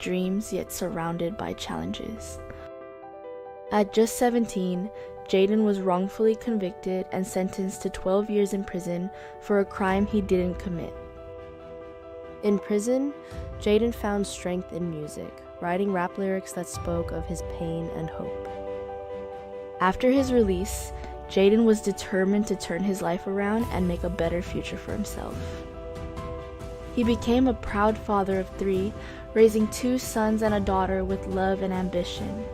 dreams yet surrounded by challenges. At just 17, Jaden was wrongfully convicted and sentenced to 12 years in prison for a crime he didn't commit. In prison, Jaden found strength in music, writing rap lyrics that spoke of his pain and hope. After his release, Jaden was determined to turn his life around and make a better future for himself. He became a proud father of 3, raising 2 sons and a daughter with love and ambition.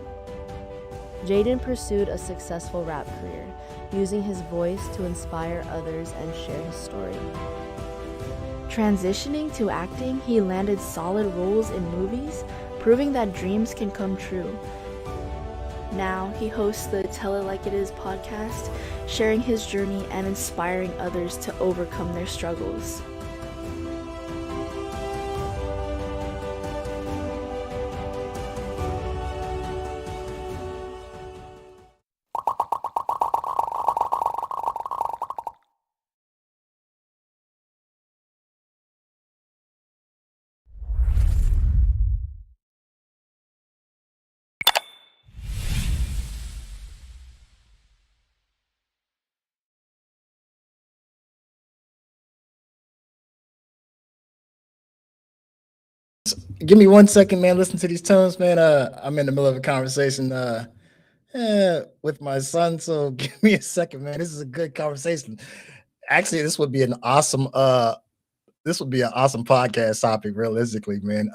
Jaden pursued a successful rap career, using his voice to inspire others and share his story. Transitioning to acting, he landed solid roles in movies, proving that dreams can come true. Now, he hosts the Tell It Like It Is podcast, sharing his journey and inspiring others to overcome their struggles. Give me 1 second, man. Listen to these tones, man. I'm in the middle of a conversation with my son, so give me a second, man. This is a good conversation. Actually, this would be an awesome podcast topic, realistically, man.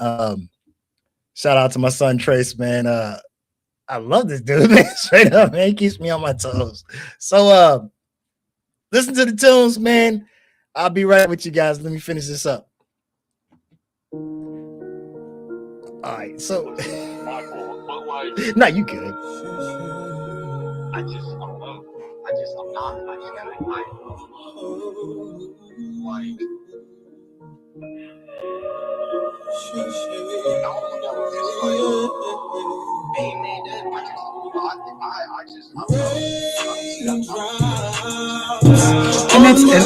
Shout out to my son Trace, man. I love this dude, man. Straight up, man. He keeps me on my toes. So listen to the tunes, man. I'll be right with you guys. Let me finish this up. All right, so no, you good. I'm not. I just gotta like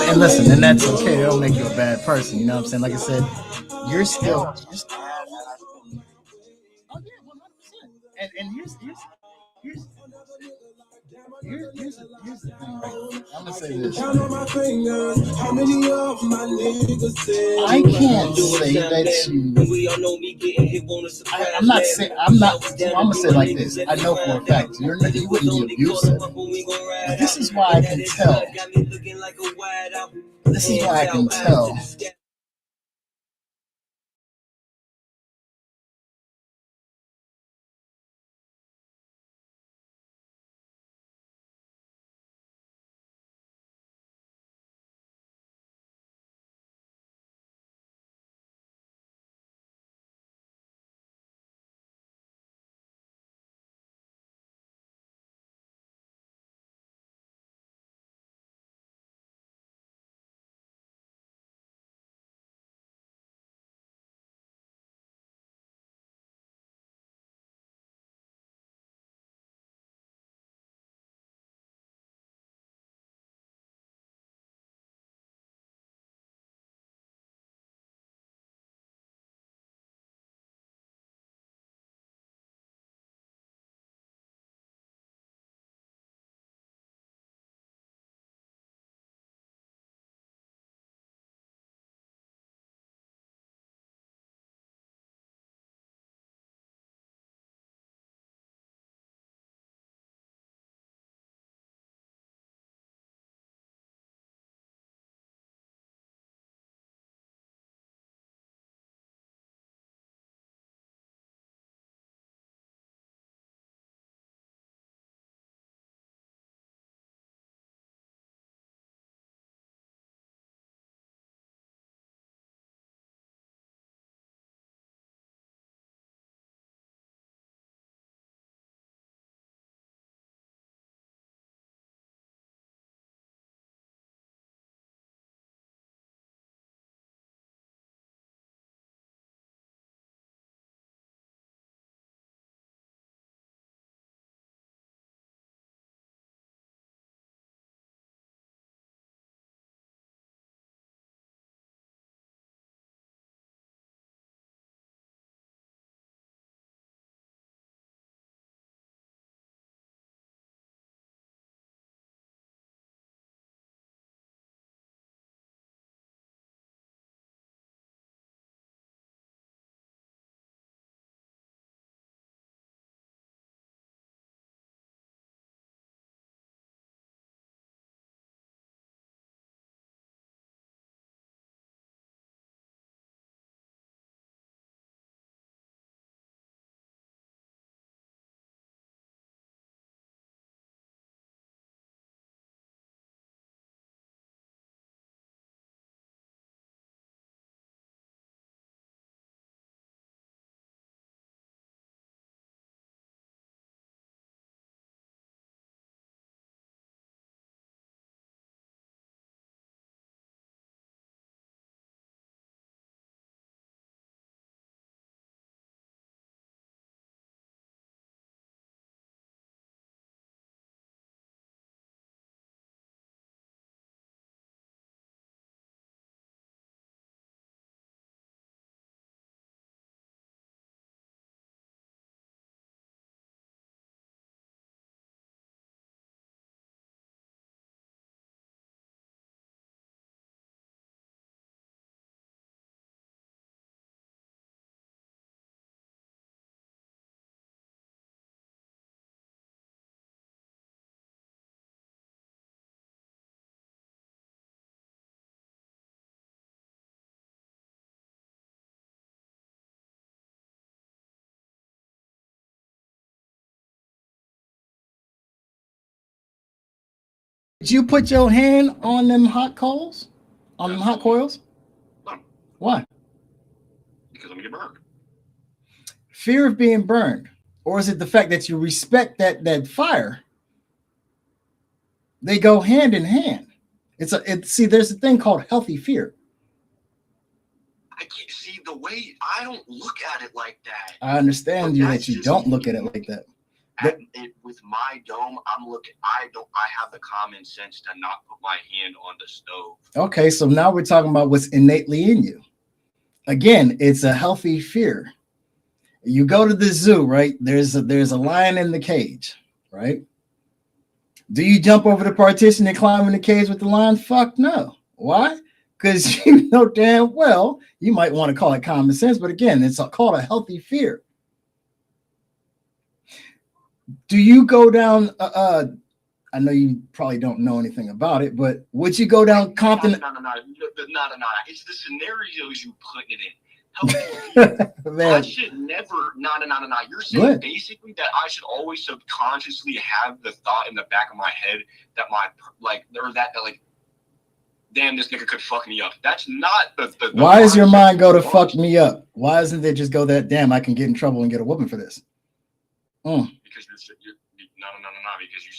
and listen, and that's okay. It don't make you a bad person. You know what I'm saying? Like I said, you're still. Oh yeah, 100%. And here's here's the thing, right? I'm gonna say this. I can't say that I'm not saying I'm not. I'm gonna say it like this. I know for a fact you wouldn't be abusive. But this is why I can tell. This is why I can tell Would you put your hand on them hot coals? On them hot coils? No. Why? Because I'm gonna get burned. Fear of being burned, or is it the fact that you respect that fire? They go hand in hand. See, there's a thing called healthy fear. I can't see the way. I don't look at it like that. I understand that you don't look at it like that. With my dome, I'm looking. I have the common sense to not put my hand on the stove. Okay, so now we're talking about what's innately in you. Again, it's a healthy fear. You go to the zoo, right? There's a lion in the cage, right? Do you jump over the partition and climb in the cage with the lion? Fuck no. Why? Because you know damn well you might want to call it common sense, but again, it's called a healthy fear. Do you go down? I know you probably don't know anything about it, but would you go down Compton? No. It's the scenarios you put it in. I should never. No. You're saying basically that I should always subconsciously have the thought in the back of my head that damn, this nigga could fuck me up. That's not the Why does your mind go to fuck me up? Why doesn't it just go that damn I can get in trouble and get a whooping for this? Because no. Because you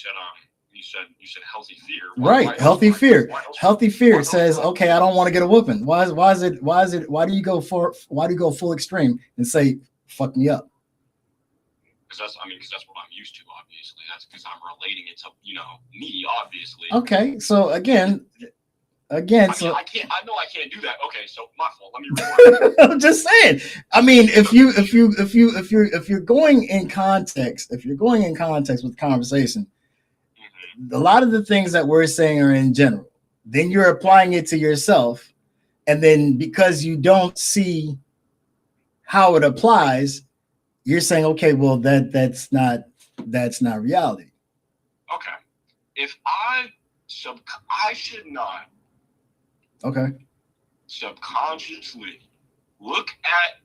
said healthy fear. Right, healthy fear. Healthy fear says, okay, I don't want to get a whooping. Why do you go full extreme and say fuck me up? Because that's what I'm used to. Obviously, that's because I'm relating it to me. Obviously. Okay, so again. I know I can't do that. Okay, so my fault. Let me. I'm just saying. I mean, if you're going in context, with conversation, a lot of the things that we're saying are in general. Then you're applying it to yourself, and then because you don't see how it applies, you're saying, okay, well that's not reality. Okay, if I should not. Okay. Subconsciously look at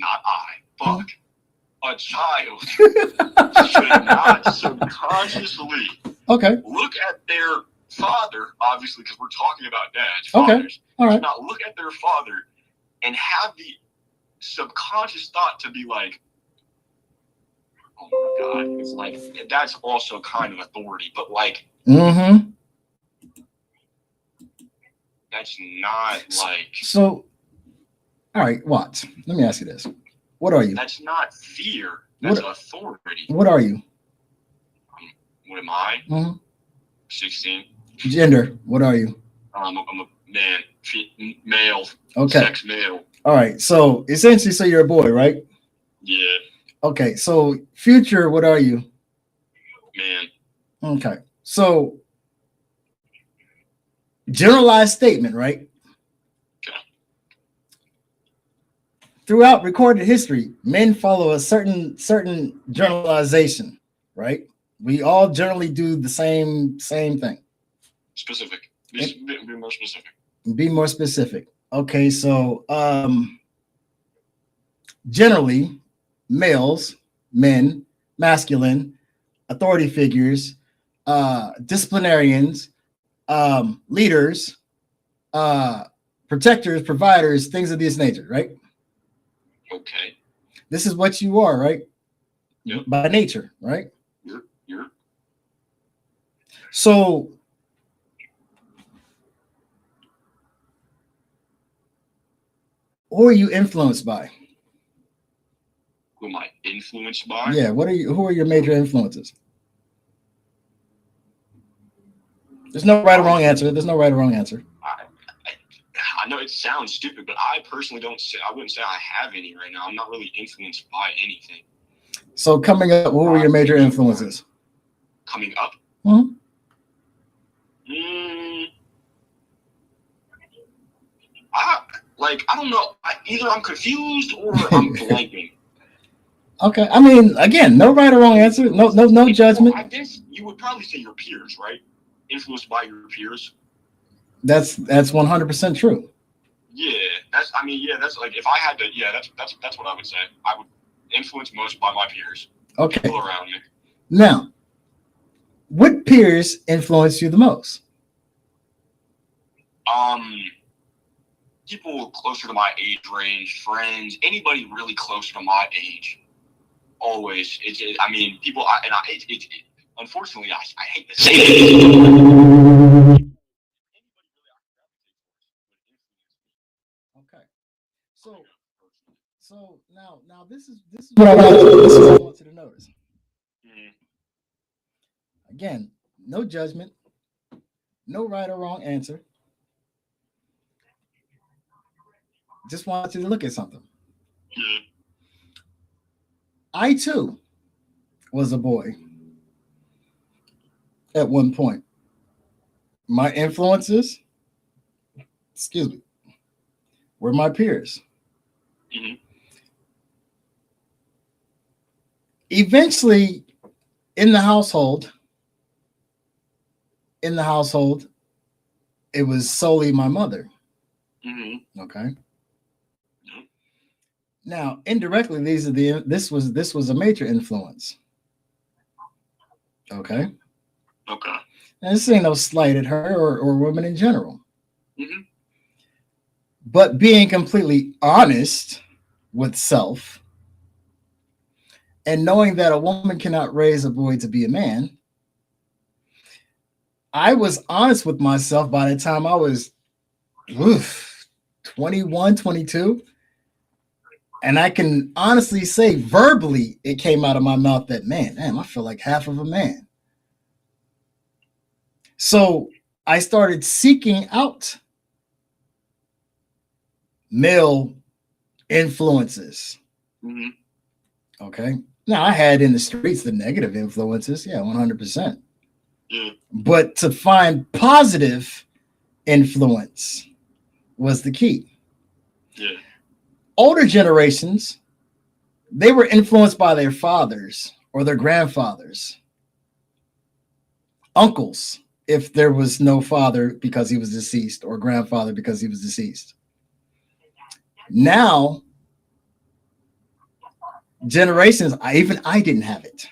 a child should not subconsciously look at their father, obviously, because we're talking about dads. Fathers. All right. Should not look at their father and have the subconscious thought to be like, oh my God, it's like that's also kind of authority, but like that's not like so. All right, Watts. Let me ask you this: what are you? That's not fear. That's authority. What are you? What am I? 16. Gender. What are you? I'm a man, male. Okay. Sex male. All right. So essentially, you're a boy, right? Yeah. Okay. So future. What are you? Man. Okay. So. Generalized statement, right? Okay. Throughout recorded history, men follow a certain generalization, right? We all generally do the same thing. Specific. Be more specific. Be more specific. Okay, so generally, men, masculine, authority figures, disciplinarians, leaders, protectors, providers, things of this nature, right? Okay. This is what you are, right? Yep. By nature, right? You're. So who are you influenced by? Who am I influenced by? Yeah, who are your major influences? There's no right or wrong answer. I know it sounds stupid, but I personally wouldn't say I have any right now. I'm not really influenced by anything. So coming up, what were your major influences? Coming up? Mm-hmm. I don't know. Either I'm confused or I'm blanking. Okay. I mean, again, no right or wrong answer. No judgment. I guess you would probably say your peers, right? Influenced by your peers. That's 100% true. Yeah, that's like if I had to. Yeah, that's what I would say. I would influence most by my peers. Okay. People around me. Now, what peers influence you the most? People closer to my age range, friends, anybody really closer to my age. Always, I mean, people. Unfortunately, I hate to say it. Okay, so now this is what I want you to notice. Again, no judgment, no right or wrong answer. Just want you to look at something. I too was a boy at one point. My influences, excuse me, were my peers. Mm-hmm. Eventually, in the household, it was solely my mother. Mm-hmm. Okay. Now, indirectly, this was a major influence. Okay. Okay. And this ain't no slight at her or women in general. Mm-hmm. But being completely honest with self and knowing that a woman cannot raise a boy to be a man, I was honest with myself by the time I was 21, 22. And I can honestly say verbally, it came out of my mouth that, damn, I feel like half of a man. So I started seeking out male influences. Mm-hmm. Okay. Now I had in the streets the negative influences. Yeah, 100%. Yeah. But to find positive influence was the key. Yeah. Older generations, they were influenced by their fathers or their grandfathers, uncles, if there was no father because he was deceased, or grandfather because he was deceased. Now, generations, I didn't have it.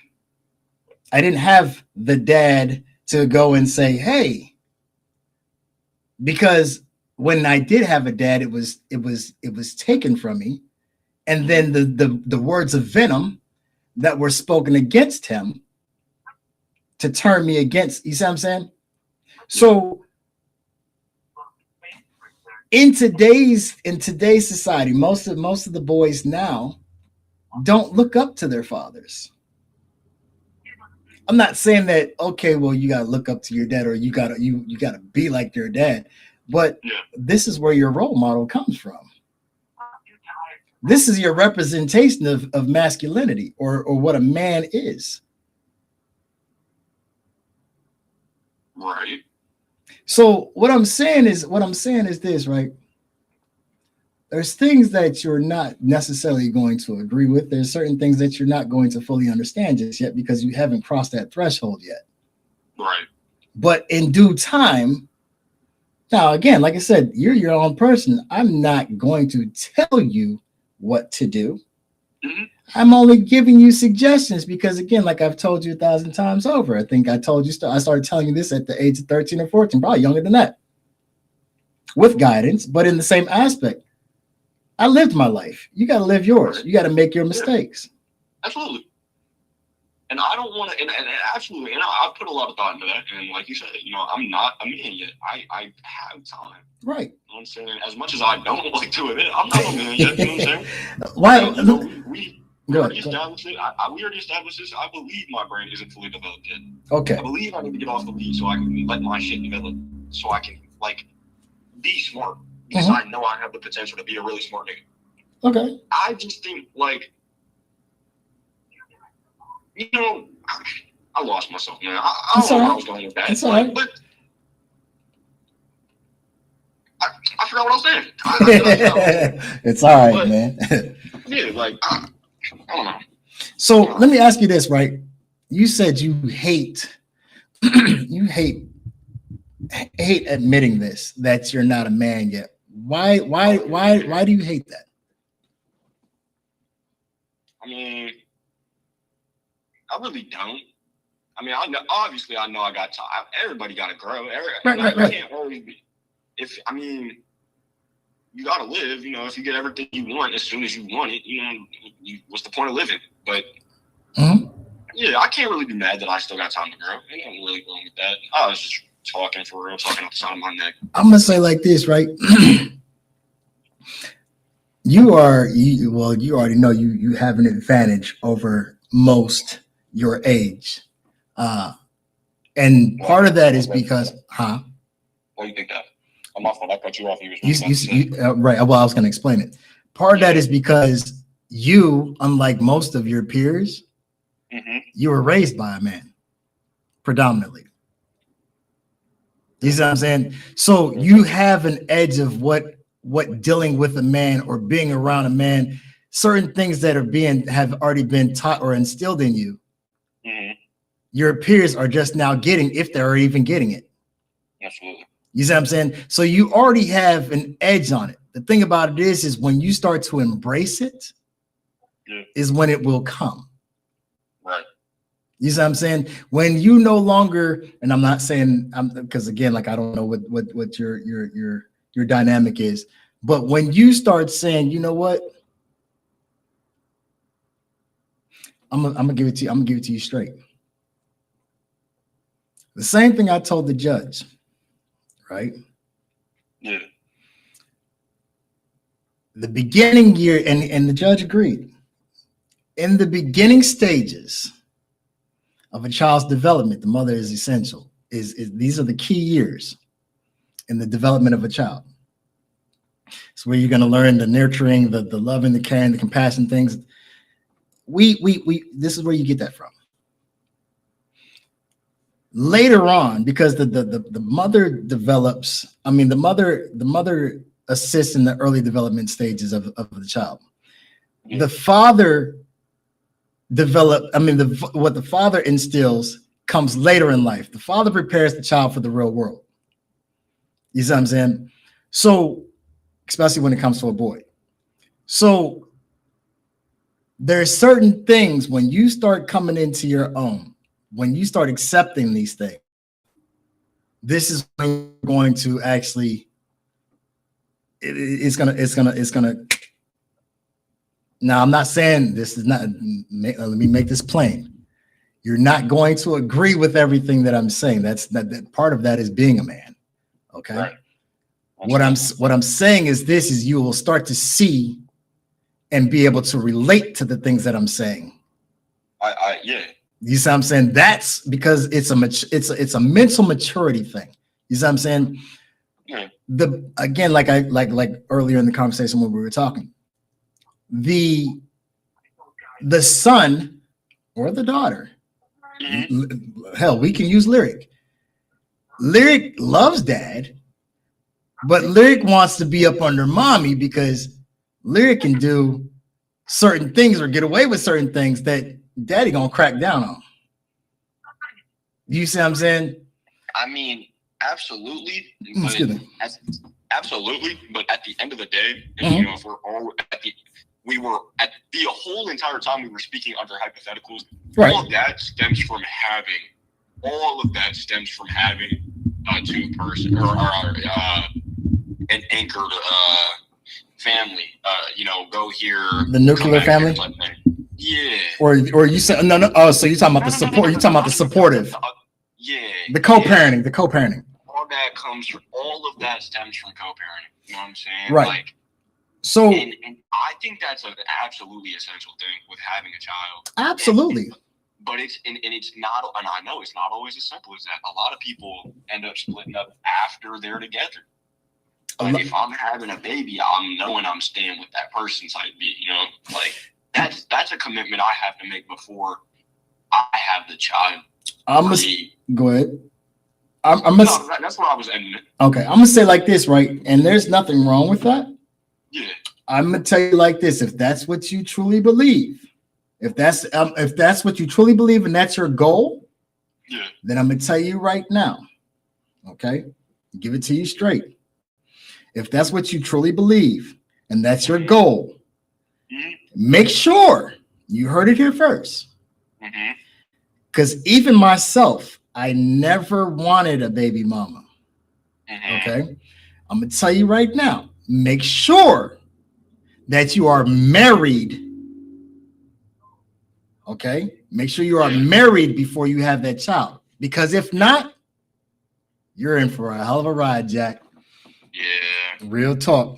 I didn't have the dad to go and say, hey, because when I did have a dad, it was taken from me. And then the words of venom that were spoken against him to turn me against, you see what I'm saying? So in today's society, most of the boys now don't look up to their fathers. I'm not saying that, okay, well, you gotta look up to your dad or you gotta be like your dad, but this is where your role model comes from. This is your representation of masculinity or what a man is. Right. So what I'm saying is this, right? There's things that you're not necessarily going to agree with. There's certain things that you're not going to fully understand just yet because you haven't crossed that threshold yet. Right. But in due time, now again, like I said, you're your own person. I'm not going to tell you what to do. Mm-hmm. I'm only giving you suggestions because, again, like I've told you 1,000 times over, I think I told you, I started telling you this at the age of 13 or 14, probably younger than that, with guidance, but in the same aspect. I lived my life. You got to live yours. You got to make your mistakes. Absolutely. And I don't want to, and absolutely, and I put a lot of thought into that. And like you said, I'm not a man yet. I have time. Right. You know what I'm saying? As much as I don't like to admit, I'm not a man yet. You know what I'm saying? Why? We already established it. We already established this. I believe my brain isn't fully developed yet. Okay. I believe I need to get off the lead so I can let my shit develop. So I can, be smart. Because I know I have the potential to be a really smart nigga. Okay. I just think, I lost myself, man. I don't know where I was going with that. It's all right. But I forgot what I was saying. It's all right, man. Yeah, I don't know. So let me ask you this, right? You said you hate admitting this, that you're not a man yet. Why do you hate that? I mean, I really don't. I mean, I know, obviously, I know I got time. Everybody got to grow. Right. You can't always be. You got to live. You know, if you get everything you want as soon as you want it, you know, what's the point of living? But yeah, I can't really be mad that I still got time to grow. Ain't nothing really wrong with that. I was just talking for real, talking off the side of my neck. I'm gonna say like this, right? You already know you have an advantage over most your age. And part of that is because, Why do you think that? I'm off. I cut you off. Right. Well, I was going to explain it. Part of that is because you, unlike most of your peers, you were raised by a man, predominantly. You see what I'm saying? So you have an edge of what dealing with a man or being around a man, certain things that have already been taught or instilled in you. Your peers are just now getting, if they're even getting it. Absolutely. You see what I'm saying? So you already have an edge on it. The thing about it is when you start to embrace it, is when it will come. Right. You see what I'm saying? When you no longer, and I'm not saying, because again, like I don't know what your dynamic is, but when you start saying, you know what, I'm gonna give it to you. I'm gonna give it to you straight. The same thing I told the judge, right? Yeah. The beginning year, and the judge agreed. In the beginning stages of a child's development, the mother is essential. These are the key years in the development of a child. It's where you're going to learn the nurturing, the loving, the caring, the compassion things. This is where you get that from. Later on, because the mother develops, I mean, the mother assists in the early development stages of the child. Yeah. The father what the father instills comes later in life. The father prepares the child for the real world. You see what I'm saying? So, especially when it comes to a boy. So there's certain things when you start coming into your own, when you start accepting these things, this is going to actually, it's gonna. Now, I'm not saying this is not, let me make this plain. You're not going to agree with everything that I'm saying. That part of that is being a man. Okay. Right. What I'm saying is this is you will start to see and be able to relate to the things that I'm saying. Yeah. You see what I'm saying? That's because it's a mental maturity thing. You see what I'm saying? Yeah. Again, like earlier in the conversation when we were talking, the son or the daughter, hell, we can use Lyric. Lyric loves dad, but Lyric wants to be up under mommy because Lyric can do certain things or get away with certain things that daddy gonna crack down on. You see what I'm saying? I mean, absolutely. Absolutely. But at the end of the day, you know, if we're all at the whole entire time we were speaking under hypotheticals, right. All of that stems from having a two-person or an anchored family. You know, go here. The nuclear family. Yeah. Or you said no. Oh, so you're talking about the support. You're talking about the supportive. Yeah. The co-parenting. The co-parenting. All of that stems from co-parenting. You know what I'm saying? Right. Like, so, and I think that's an absolutely essential thing with having a child. Absolutely. But it's not, and I know it's not always as simple as that. A lot of people end up splitting up after they're together. But if I'm having a baby, I'm knowing I'm staying with that person type beat, you know? Like, that's a commitment I have to make before I have the child. Go ahead. That's where I was ending it. Okay, I'm gonna say like this, right? And there's nothing wrong with that. Yeah. I'm gonna tell you like this: if that's what you truly believe, if that's what you truly believe, and that's your goal, yeah, then I'm gonna tell you right now. Okay, give it to you straight. If that's what you truly believe, and that's your goal, make sure you heard it here first. Because even myself, I never wanted a baby mama. Okay. I'm going to tell you right now, make sure that you are married. Okay. Make sure you are married before you have that child. Because if not, you're in for a hell of a ride, Jack. Yeah. Real talk.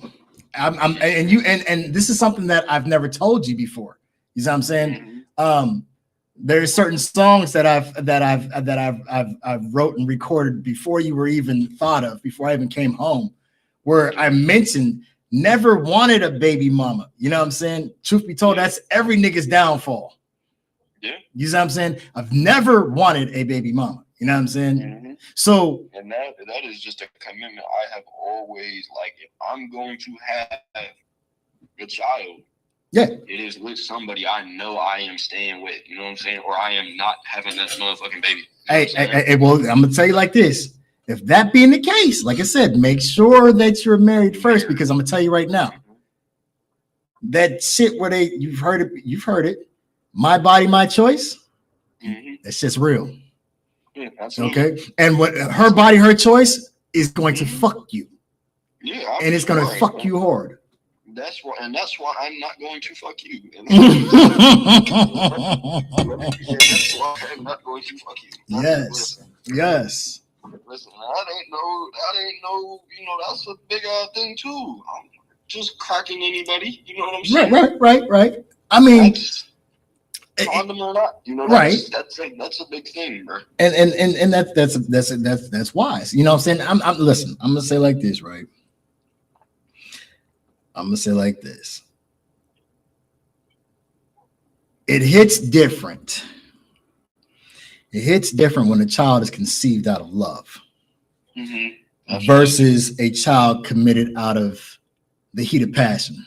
And this is something that I've never told you before. You know what I'm saying? There's certain songs that I've wrote and recorded before you were even thought of, before I even came home, where I mentioned never wanted a baby mama. You know what I'm saying? Truth be told, that's every nigga's downfall. Yeah. You know what I'm saying? I've never wanted a baby mama. You know what I'm saying? So, and that is just a commitment I have always, like, if I'm going to have a child, it is with somebody I know I am staying with. You know what I'm saying? Or I am not having that motherfucking baby. Well, I'm gonna tell you like this. If that being the case, like I said, make sure that you're married first, because I'm gonna tell you right now, that shit where you've heard it. My body, my choice. That's just real. Yeah, okay. And what her body, her choice is going to fuck you. Yeah, and it's gonna fuck you hard. That's why I'm not going to fuck you. That's why I'm not going to fuck you. Yes. Listen, that ain't no, that's a big thing too. I'm just cracking anybody, you know what I'm saying? Right. I mean, condom or not, that's a big thing, bro. And that's wise. You know what I'm saying? I'm listen, I'm gonna say like this, right? I'm gonna say like this. It hits different. It hits different when a child is conceived out of love versus a child committed out of the heat of passion.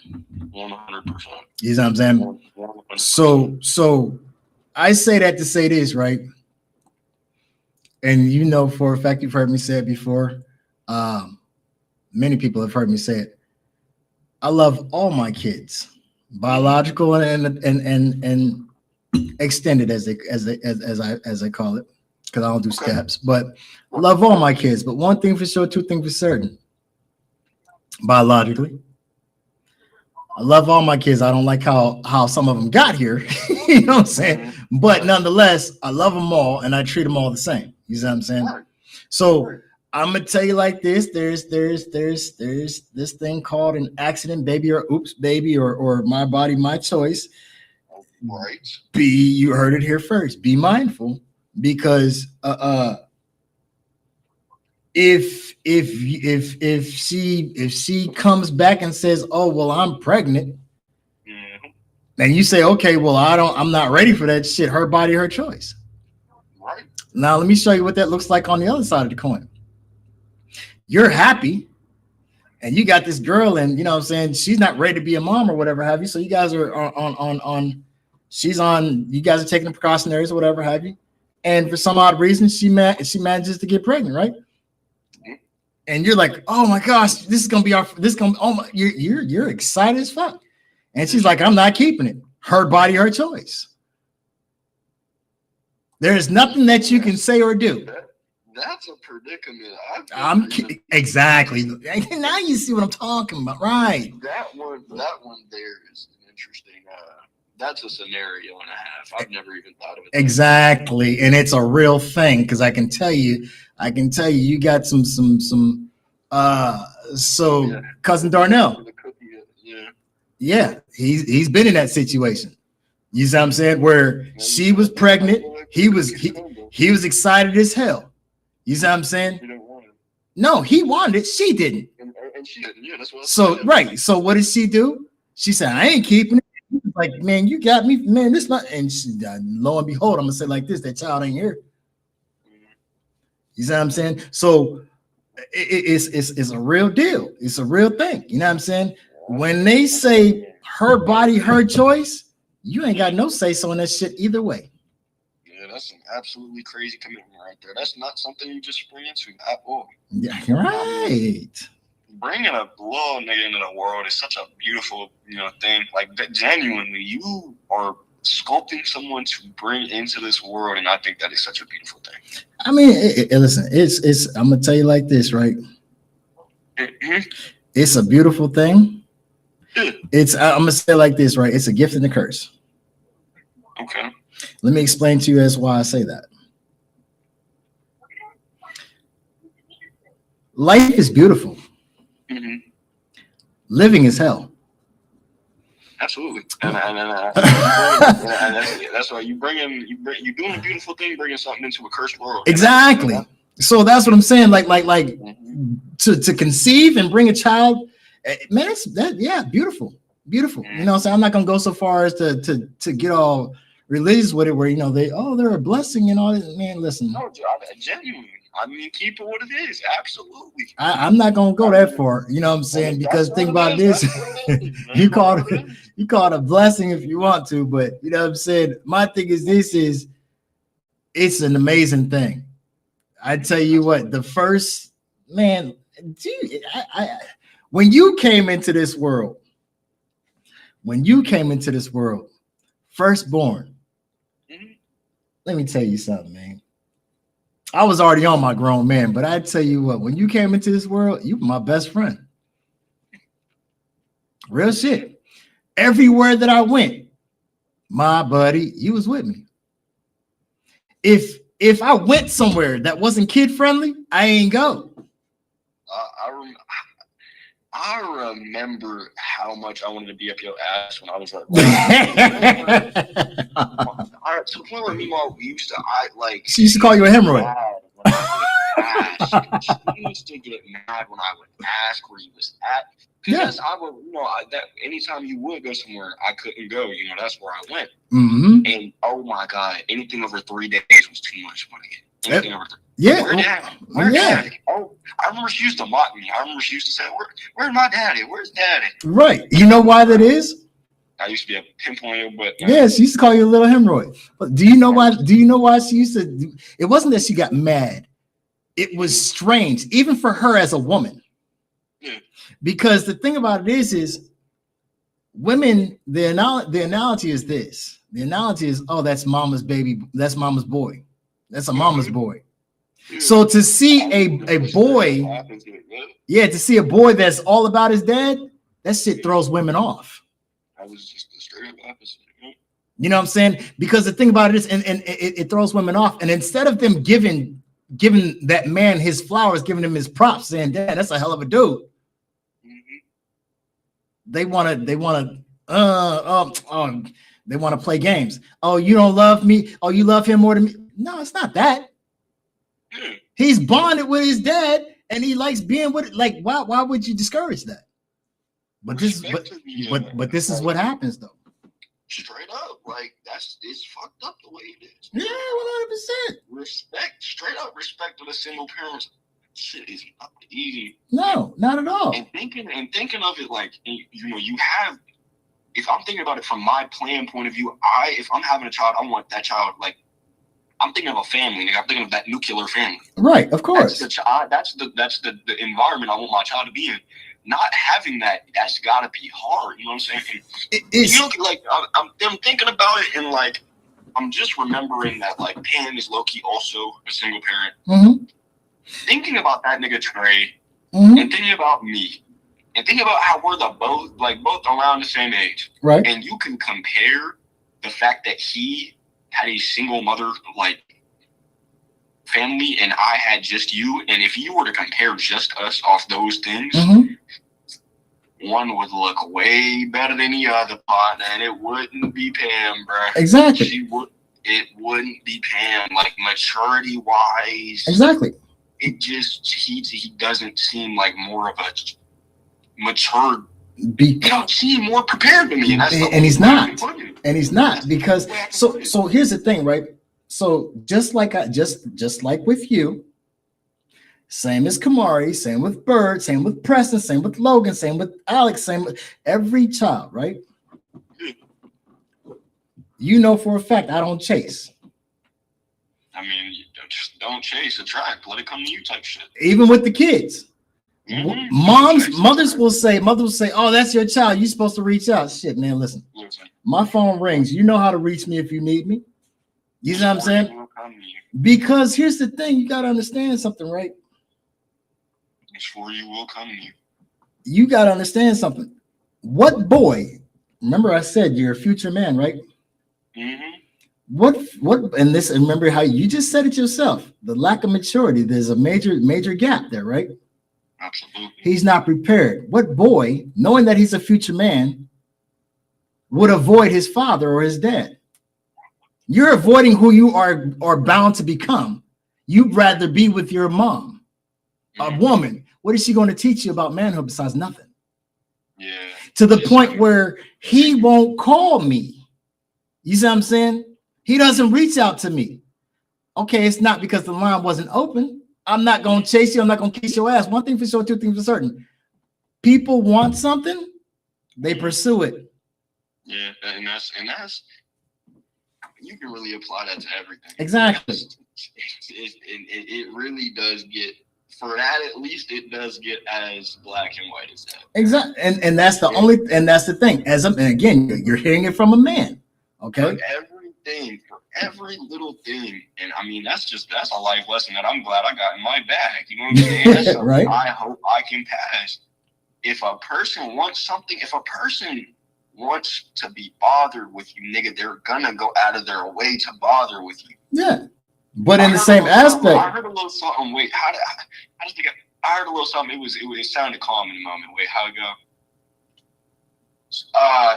100%. You know what I'm saying? 100%. So I say that to say this, right? And you know for a fact, you've heard me say it before. Many people have heard me say it. I love all my kids, biological and extended as I call it, because I don't do steps. But I love all my kids. But one thing for sure, two things for certain. Biologically, I love all my kids. I don't like how some of them got here. You know what I'm saying? But nonetheless, I love them all and I treat them all the same. You know what I'm saying? So I'm gonna tell you like this: there's this thing called an accident baby or oops baby or my body, my choice. Right. You heard it here first. Be mindful, because if she comes back and says, "Oh well, I'm pregnant," and you say, "Okay, well I'm not ready for that shit." Her body, her choice. Right. Now let me show you what that looks like on the other side of the coin. You're happy, and you got this girl, and you know what I'm saying, she's not ready to be a mom or whatever have you. So you guys are on. She's on. You guys are taking the precautionaries or whatever have you, and for some odd reason, she manages to get pregnant, right? And you're like, oh my gosh, this is gonna be you're excited as fuck. And she's like, I'm not keeping it. Her body, her choice. There's nothing that you can say or do. That's a predicament. Exactly. Now you see what I'm talking about, right? That one there is an interesting. That's a scenario and a half. I've never even thought of it. Exactly, and it's a real thing, because I can tell you, you got some. Cousin Darnell. Yeah, he's been in that situation. You see what I'm saying? Where she was pregnant, he was excited as hell. You see what I'm saying? No, he wanted it. She didn't. And she didn't. Yeah, that's what. So right. So what did she do? She said, "I ain't keeping it." Like, man, you got me, man. This not. And she, lo and behold, I'm gonna say like this: that child ain't here. You see what I'm saying? So it's a real deal. It's a real thing. You know what I'm saying? When they say her body, her choice, you ain't got no say so in that shit either way. Yeah, that's an absolutely crazy commitment right there. That's not something you just spring into at all. Yeah, right. Bringing a little nigga into the world is such a beautiful, thing. Like, genuinely, you are sculpting someone to bring into this world, and I think that is such a beautiful thing. I mean, listen, it's. I'm gonna tell you like this, right? Mm-hmm. It's a beautiful thing. It's. I'm gonna say it like this, right? It's a gift and a curse. Okay. Let me explain to you as why I say that. Life is beautiful. Mm-hmm. Living is hell. Absolutely, and that's why you're doing a beautiful thing, bringing something into a cursed world. Exactly. So that's what I'm saying. Like mm-hmm. to conceive and bring a child, man. Yeah, beautiful. Mm-hmm. You know what I'm saying? I'm not gonna go so far as to get all religious with it, where they're a blessing and all that. Man, listen. No, genuinely. I mean, keep it what it is. Absolutely. I'm not gonna go that far. You know what I'm saying? Because think about this. you call it a blessing if you want to, but you know what I'm saying? My thing is it's an amazing thing. I tell you what, the first man, dude, when you came into this world, firstborn, let me tell you something, man. I was already on my grown man, but I tell you what, when you came into this world, you were my best friend. Real shit. Everywhere that I went, my buddy, you was with me. If I went somewhere that wasn't kid friendly, I ain't go. I remember how much I wanted to be up your ass when I was like, to the point where me and Mom, we used to, she used to call you a hemorrhoid. She used to get mad when I would ask where he was at. Because I would, that anytime you would go somewhere, I couldn't go. That's where I went. Mm-hmm. And oh my God, anything over 3 days was too much money. Anything over 3 days. Yeah. Where's Daddy? Oh, I remember she used to mock me. I remember she used to say, "Where's my daddy? Where's Daddy?" Right. You know why that is? I used to be a pimple on your butt. Yeah, she used to call you a little hemorrhoid. But do you know why? Do you know why she used to? It wasn't that she got mad. It was strange, even for her as a woman. Yeah. Because the thing about it is women. The analogy is this. The analogy is, oh, that's mama's baby. That's mama's boy. That's a mama's boy. So to see a boy, to see a boy that's all about his dad, that shit throws women off. I was just the straight up opposite. You know what I'm saying? Because the thing about it is, and it throws women off. And instead of them giving that man his flowers, giving him his props, saying, "Dad, that's a hell of a dude," they want to play games. Oh, you don't love me. Oh, you love him more than me. No, it's not that. He's bonded with his dad, and he likes being with it. Like, why would you discourage that? But this is what happens, though. Straight up, it's fucked up the way it is. Yeah, 100%. Respect, straight up respect to the single parents. Shit is not easy. No, not at all. And thinking of it like, you have. If I'm thinking about it from my plan point of view, if I'm having a child, I want that child like. I'm thinking of a family. I'm thinking of that nuclear family. Right, of course. That's the environment I want my child to be in. Not having that's got to be hard. You know what I'm saying? I'm thinking about it, and like I'm just remembering that like Pam is low key also a single parent. Mm-hmm. Thinking about that nigga Trey, mm-hmm. and thinking about me, and thinking about how we're both around the same age. Right. And you can compare the fact that he had a single mother like family and I had just you, and if you were to compare just us off those things, mm-hmm. one would look way better than the other partner, and it wouldn't be Pam, bro. Exactly. It wouldn't be Pam, like maturity wise. Exactly. It just he doesn't seem like more of a mature. He don't seem more prepared to me, and he's not. And he's not, because so here's the thing, right? So just like with you, same as Kamari, same with Bird, same with Preston, same with Logan, same with Alex, same with every child, right? You know for a fact I don't chase. I mean, don't chase, attract, let it come to you type shit. Even with the kids. Mothers will say, oh, that's your child. You're supposed to reach out. Shit, man, listen. My phone rings. You know how to reach me if you need me. You know what I'm saying? Because here's the thing. You got to understand something, right? Sure, you will come to you. You got to understand something. What boy? Remember, I said you're a future man, right? What? And this. And remember how you just said it yourself. The lack of maturity. There's a major gap there, right? Absolutely. He's not prepared. What boy, knowing that he's a future man, would avoid his father or his dad? You're avoiding who you are bound to become. You'd rather be with your mom, a woman. What is she going to teach you about manhood besides nothing? Yeah. To the point where he won't call me. You see what I'm saying? He doesn't reach out to me. Okay, it's not because the line wasn't open. I'm not going to chase you. I'm not going to kiss your ass. One thing for sure, two things for certain. People want something, they pursue it. Yeah, and that's you can really apply that to everything. Exactly. It really does get, for that at least, it does get as black and white as that. Exactly, and that's the only, and that's the thing. And again, you're hearing it from a man. Okay. Like everything, for every little thing, and I mean that's a life lesson that I'm glad I got in my bag. You know what I'm saying? That's right. I hope I can pass. If a person wants something, if a person wants to be bothered with you, nigga, they're gonna go out of their way to bother with you. Yeah, but in the same aspect, I heard a little something. Wait, I heard a little something. It sounded calm in the moment. Wait, how'd it go?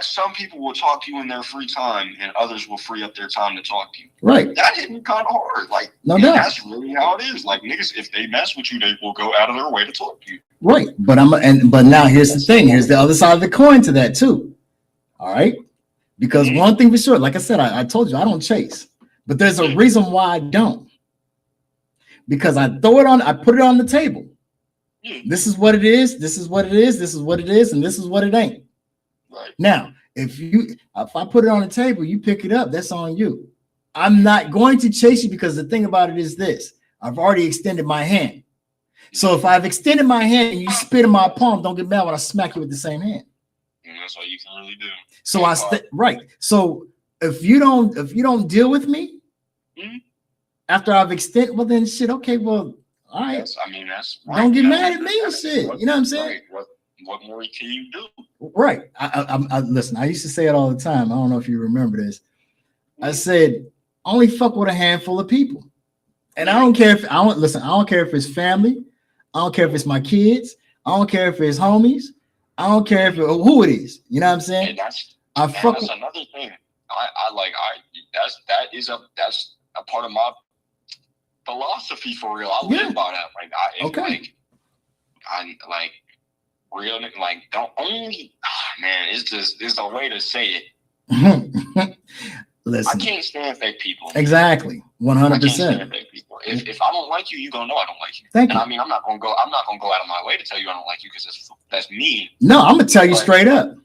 Some people will talk to you in their free time, and others will free up their time to talk to you. Right. That hit me kind of hard. Like, no doubt. That's really how it is. Like, niggas, if they mess with you, they will go out of their way to talk to you. Right. But now here's the thing. Here's the other side of the coin to that too. All right. Because one thing for sure, like I said, I told you I don't chase, but there's a reason why I don't. Because I put it on the table. This is what it is. This is what it is. This is what it is, and this is what it ain't. Right. Now, if I put it on the table, you pick it up, that's on you. I'm not going to chase you because the thing about it is this. I've already extended my hand. So if I've extended my hand and you spit in my palm, don't get mad when I smack you with the same hand. And that's all you can really do. So right. So if you don't deal with me after I've extended, well then shit, okay, well, all right. Yes, I mean that's right. Don't get mad at me and shit. You know what I'm saying? Right. What more can you do? Right. I listen, I used to say it all the time. I don't know if you remember this. I said, only fuck with a handful of people. And I don't care if I don't care if it's family. I don't care if it's my kids. I don't care if it's homies. I don't care if who it is. You know what I'm saying? And that's another thing. That's a part of my philosophy for real. I live by that. Real, like, don't only, man, it's a way to say it. Listen, I can't stand fake people. Exactly, 100%. I can't stand fake people. If I don't like you, you gonna know I don't like you. Thank you. I mean, I'm not gonna go out of my way to tell you I don't like you because that's mean. No, I'm gonna tell you straight up.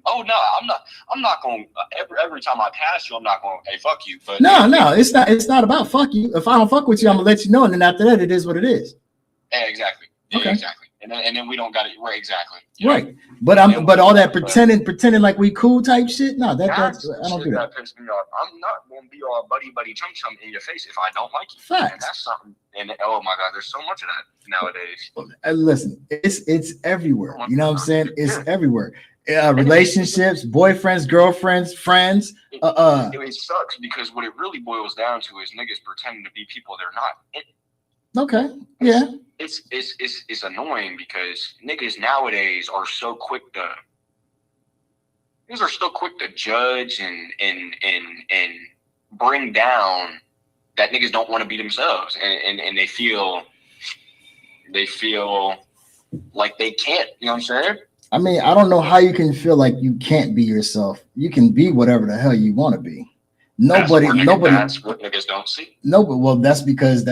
Oh no, I'm not gonna every time I pass you, I'm not gonna hey fuck you. But no, it's not about fuck you. If I don't fuck with you, I'm gonna let you know, and then after that, it is what it is. Yeah, exactly. Yeah, okay. Exactly. And then we don't got it right exactly. Right. But all that pretending like we cool type shit. No, that's I don't do that. That pisses me off. I'm not gonna be all buddy chum chum in your face if I don't like you. Facts. And that's something. And oh my god, there's so much of that nowadays. Listen, it's everywhere. You know what I'm saying? It's everywhere. Relationships, boyfriends, girlfriends, friends. It sucks because what it really boils down to is niggas pretending to be people they're not. Okay. Yeah. It's annoying because niggas nowadays are so quick to judge and bring down that niggas don't want to be themselves and they feel like they can't, you know what I'm saying? I mean, I don't know how you can feel like you can't be yourself. You can be whatever the hell you want to be. Nobody. That's what niggas don't see. No, but well, that's because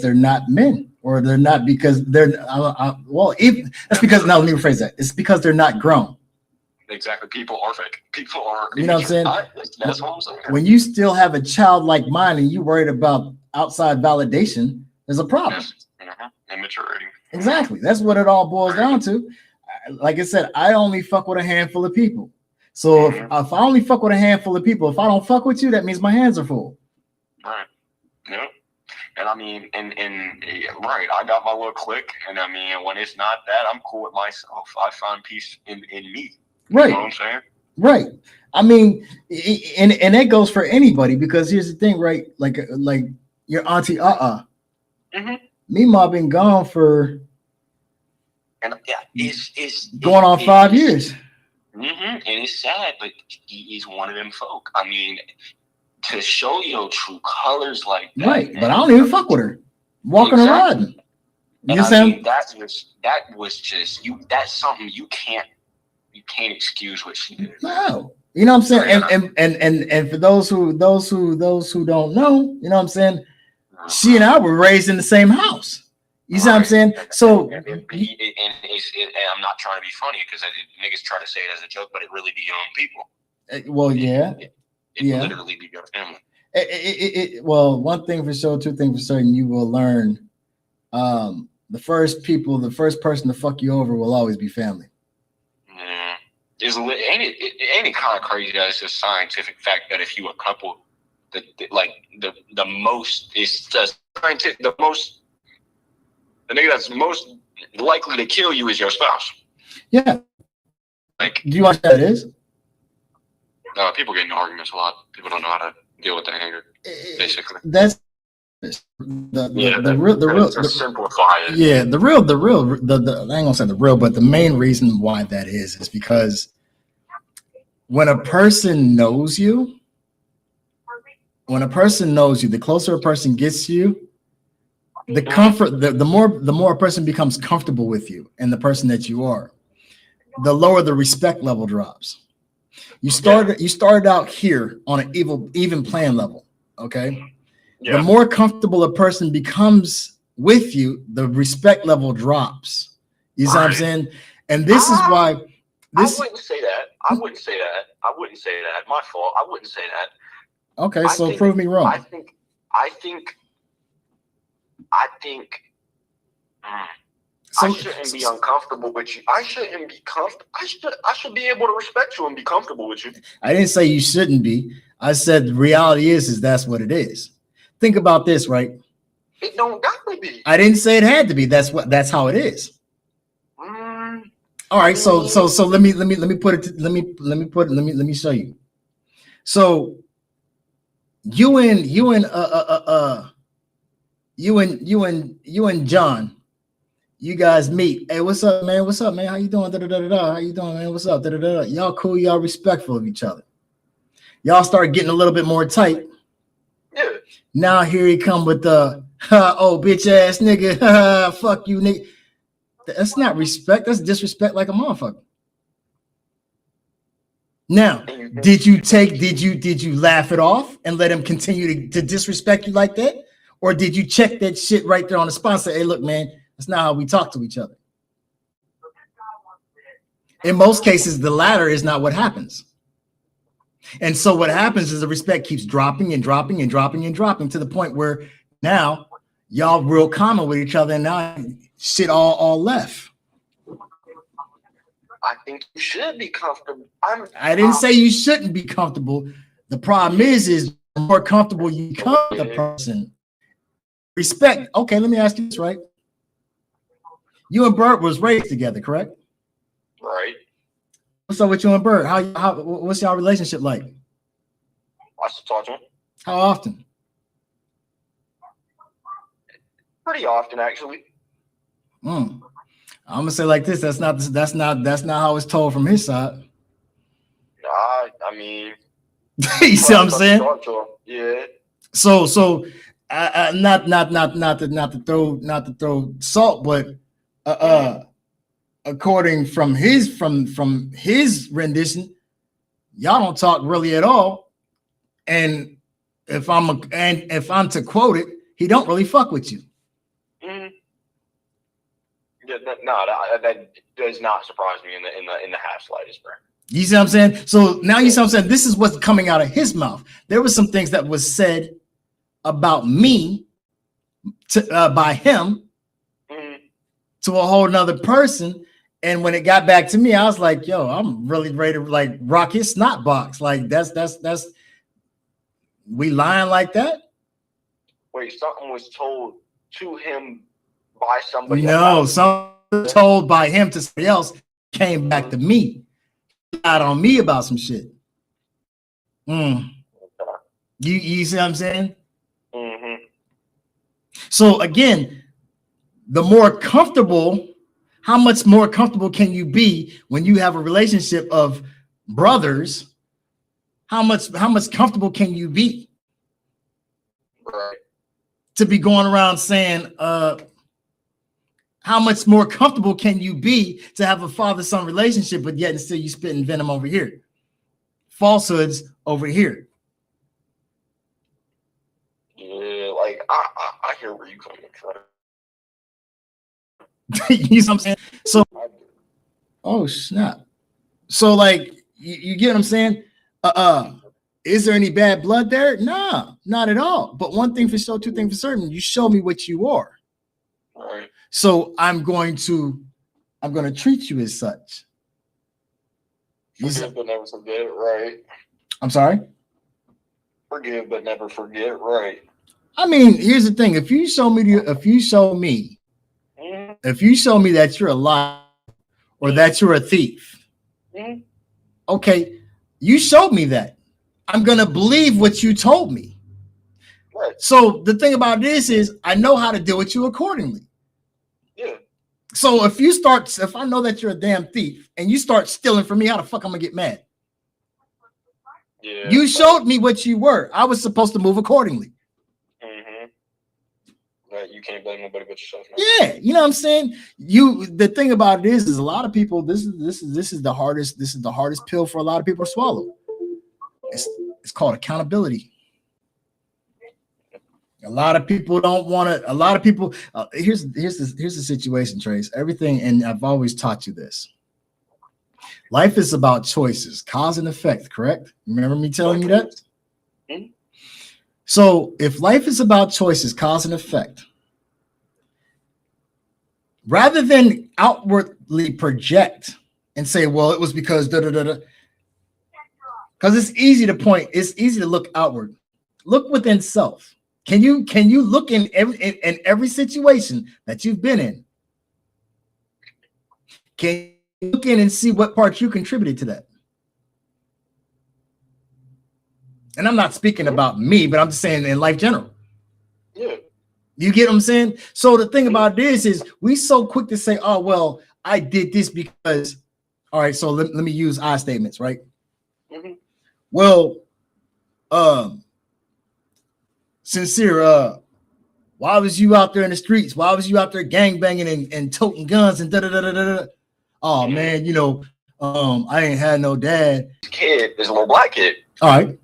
they're not men, or they're not because they're that's because now let me rephrase that. It's because they're not grown. Exactly. People are fake. People are. You know what I'm saying? That's what I'm saying. When you still have a childlike mind and you worried about outside validation, there's a problem. Immaturity. Exactly. That's what it all boils down to. Like I said, I only fuck with a handful of people. So if I only fuck with a handful of people, if I don't fuck with you, that means my hands are full. Right. Yeah. And I mean, and right, I got my little clique, and I mean, when it's not that, I'm cool with myself. I find peace in me. Right. You know what I'm saying? Right. I mean, and that goes for anybody, because here's the thing, right? Like your auntie, Mima been gone for, and yeah, it's going on 5 years. And it's sad, but he's one of them folk. I mean, to show your true colors like that, right? Man, but I don't even fuck with her, walking and riding. You know, I mean, that was just you. That's something you can't excuse what she did. No, you know what I'm saying. And for those who don't know, you know what I'm saying. She and I were raised in the same house. You see what I'm saying? So, and I'm not trying to be funny, because niggas try to say it as a joke, but it really be your own people. Well, yeah. It literally be your family. Well, one thing for sure, two things for certain, you will learn. The first person to fuck you over will always be family. Yeah. Ain't it kind of crazy that it's a scientific fact that if you a couple, the most is just scientific, the nigga that's most likely to kill you is your spouse. Yeah. Like, do you know what that is? People get in arguments a lot. People don't know how to deal with the anger. Basically, that's the real simplify it. Yeah, the I ain't gonna say the real, but the main reason why that is because when a person knows you, the closer a person gets to you, the comfort, the more a person becomes comfortable with you and the person that you are, the lower the respect level drops. You started out here on an even playing level, okay? Yeah. The more comfortable a person becomes with you, the respect level drops. You see what I'm saying? And this is why I wouldn't say that. My fault. I wouldn't say that. Okay, so prove me wrong. I think I shouldn't be uncomfortable with you. I shouldn't be comfortable. I should be able to respect you and be comfortable with you. I didn't say you shouldn't be. I said the reality is that's what it is. Think about this, right? It don't got to be. I didn't say it had to be. That's how it is. All right, so let me put it. Let me show you. So you and John, you guys meet. Hey, what's up, man? What's up, man? How you doing? How you doing, man? What's up? Y'all cool? Y'all respectful of each other. Y'all start getting a little bit more tight. Yeah. Now here he come with the oh bitch ass nigga, fuck you nigga. That's not respect. That's disrespect like a motherfucker. Now, did you laugh it off and let him continue to disrespect you like that? Or did you check that shit right there on the spot and say, hey, look, man, that's not how we talk to each other? In most cases, the latter is not what happens. And so what happens is the respect keeps dropping and dropping and dropping and dropping to the point where now y'all real common with each other and now shit all left. I think you should be comfortable. I didn't say you shouldn't be comfortable. The problem is the more comfortable you become with the person. Respect. Okay, let me ask you this, right? You and Bert was raised together, correct? Right. What's up with you and Bert? What's y'all relationship like? I still talk to him. How often? Pretty often, actually. I'm gonna say like this. That's not how it's told from his side. I mean, you see what I'm saying? Yeah. So not to throw salt, but according from his rendition, y'all don't talk really at all. And if I'm to quote it, he don't really fuck with you. Yeah, that does not surprise me in the half slightest, bro. You see what I'm saying? So now you see what I'm saying? This is what's coming out of his mouth. There was some things that was said about me by him to a whole nother person. And when it got back to me, I was like, yo, I'm really ready to like rock his snot box. Like that's we lying like that. Wait, something was told to him by somebody. No, something told by him to somebody else came back to me. Out on me about some shit. You see what I'm saying? Mm-hmm. So again, the more comfortable, how much more comfortable can you be when you have a relationship of brothers? How much comfortable can you be? Right. To be going around saying, how much more comfortable can you be to have a father-son relationship, but yet and still you spitting venom over here, falsehoods over here? Yeah, like I hear where you coming from. You know what I'm saying? So, oh snap! So like, you get what I'm saying? Is there any bad blood there? Nah, not at all. But one thing for sure, two things for certain: you show me what you are. Right. So I'm going to treat you as such. Forgive but never forget, right? I'm sorry? Forgive but never forget, right? I mean, here's the thing. If you show me that you're a liar or that you're a thief, okay, you showed me that. I'm gonna believe what you told me. Right. So the thing about this is I know how to deal with you accordingly. Yeah. So if I know that you're a damn thief and you start stealing from me, how the fuck I'm gonna get mad? Yeah. You showed me what you were. I was supposed to move accordingly. Mm-hmm. Right. You can't blame nobody but yourself. Man. Yeah, you know what I'm saying? The thing about it is a lot of people, this is the hardest pill for a lot of people to swallow. It's called accountability. A lot of people don't want to. A lot of people. Here's the situation, Trace. Everything, and I've always taught you this. Life is about choices, cause and effect. Correct? Remember me telling you that? Mm-hmm. So, if life is about choices, cause and effect, rather than outwardly project and say, "Well, it was because da da da da," because it's easy to point. It's easy to look outward. Look within self. Can you look in every situation that you've been in? Can you look in and see what part you contributed to that? And I'm not speaking about me, but I'm just saying in life general. Yeah. You get what I'm saying? So the thing about this is we so quick to say, oh, well, I did this because, all right, so let me use I statements, right? Mm-hmm. Well, sincere, why was you out there in the streets? Why was you out there gangbanging and toting guns and da da da da da? Oh man, I ain't had no dad. His kid is a little black kid. All right.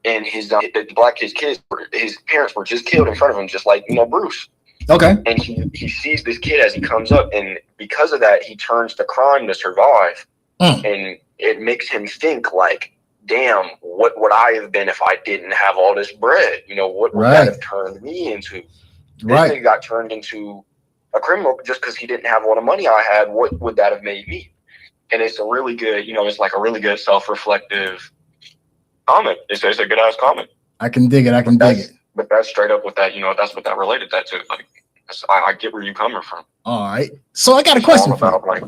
And his the black kid's kids, his parents were just killed in front of him, just like Bruce. Okay. And he sees this kid as he comes up, and because of that, he turns to crime to survive. And it makes him think like, damn, what would I have been if I didn't have all this bread? What would that have turned me into? This nigga got turned into a criminal just because he didn't have all the money I had. What would that have made me? And it's a really good, it's like a really good self-reflective comment. It's a good ass comment. I can dig it. But that's straight up with that, that's what that related that to. Like, I get where you coming from. All right. So I got a question for you. Like,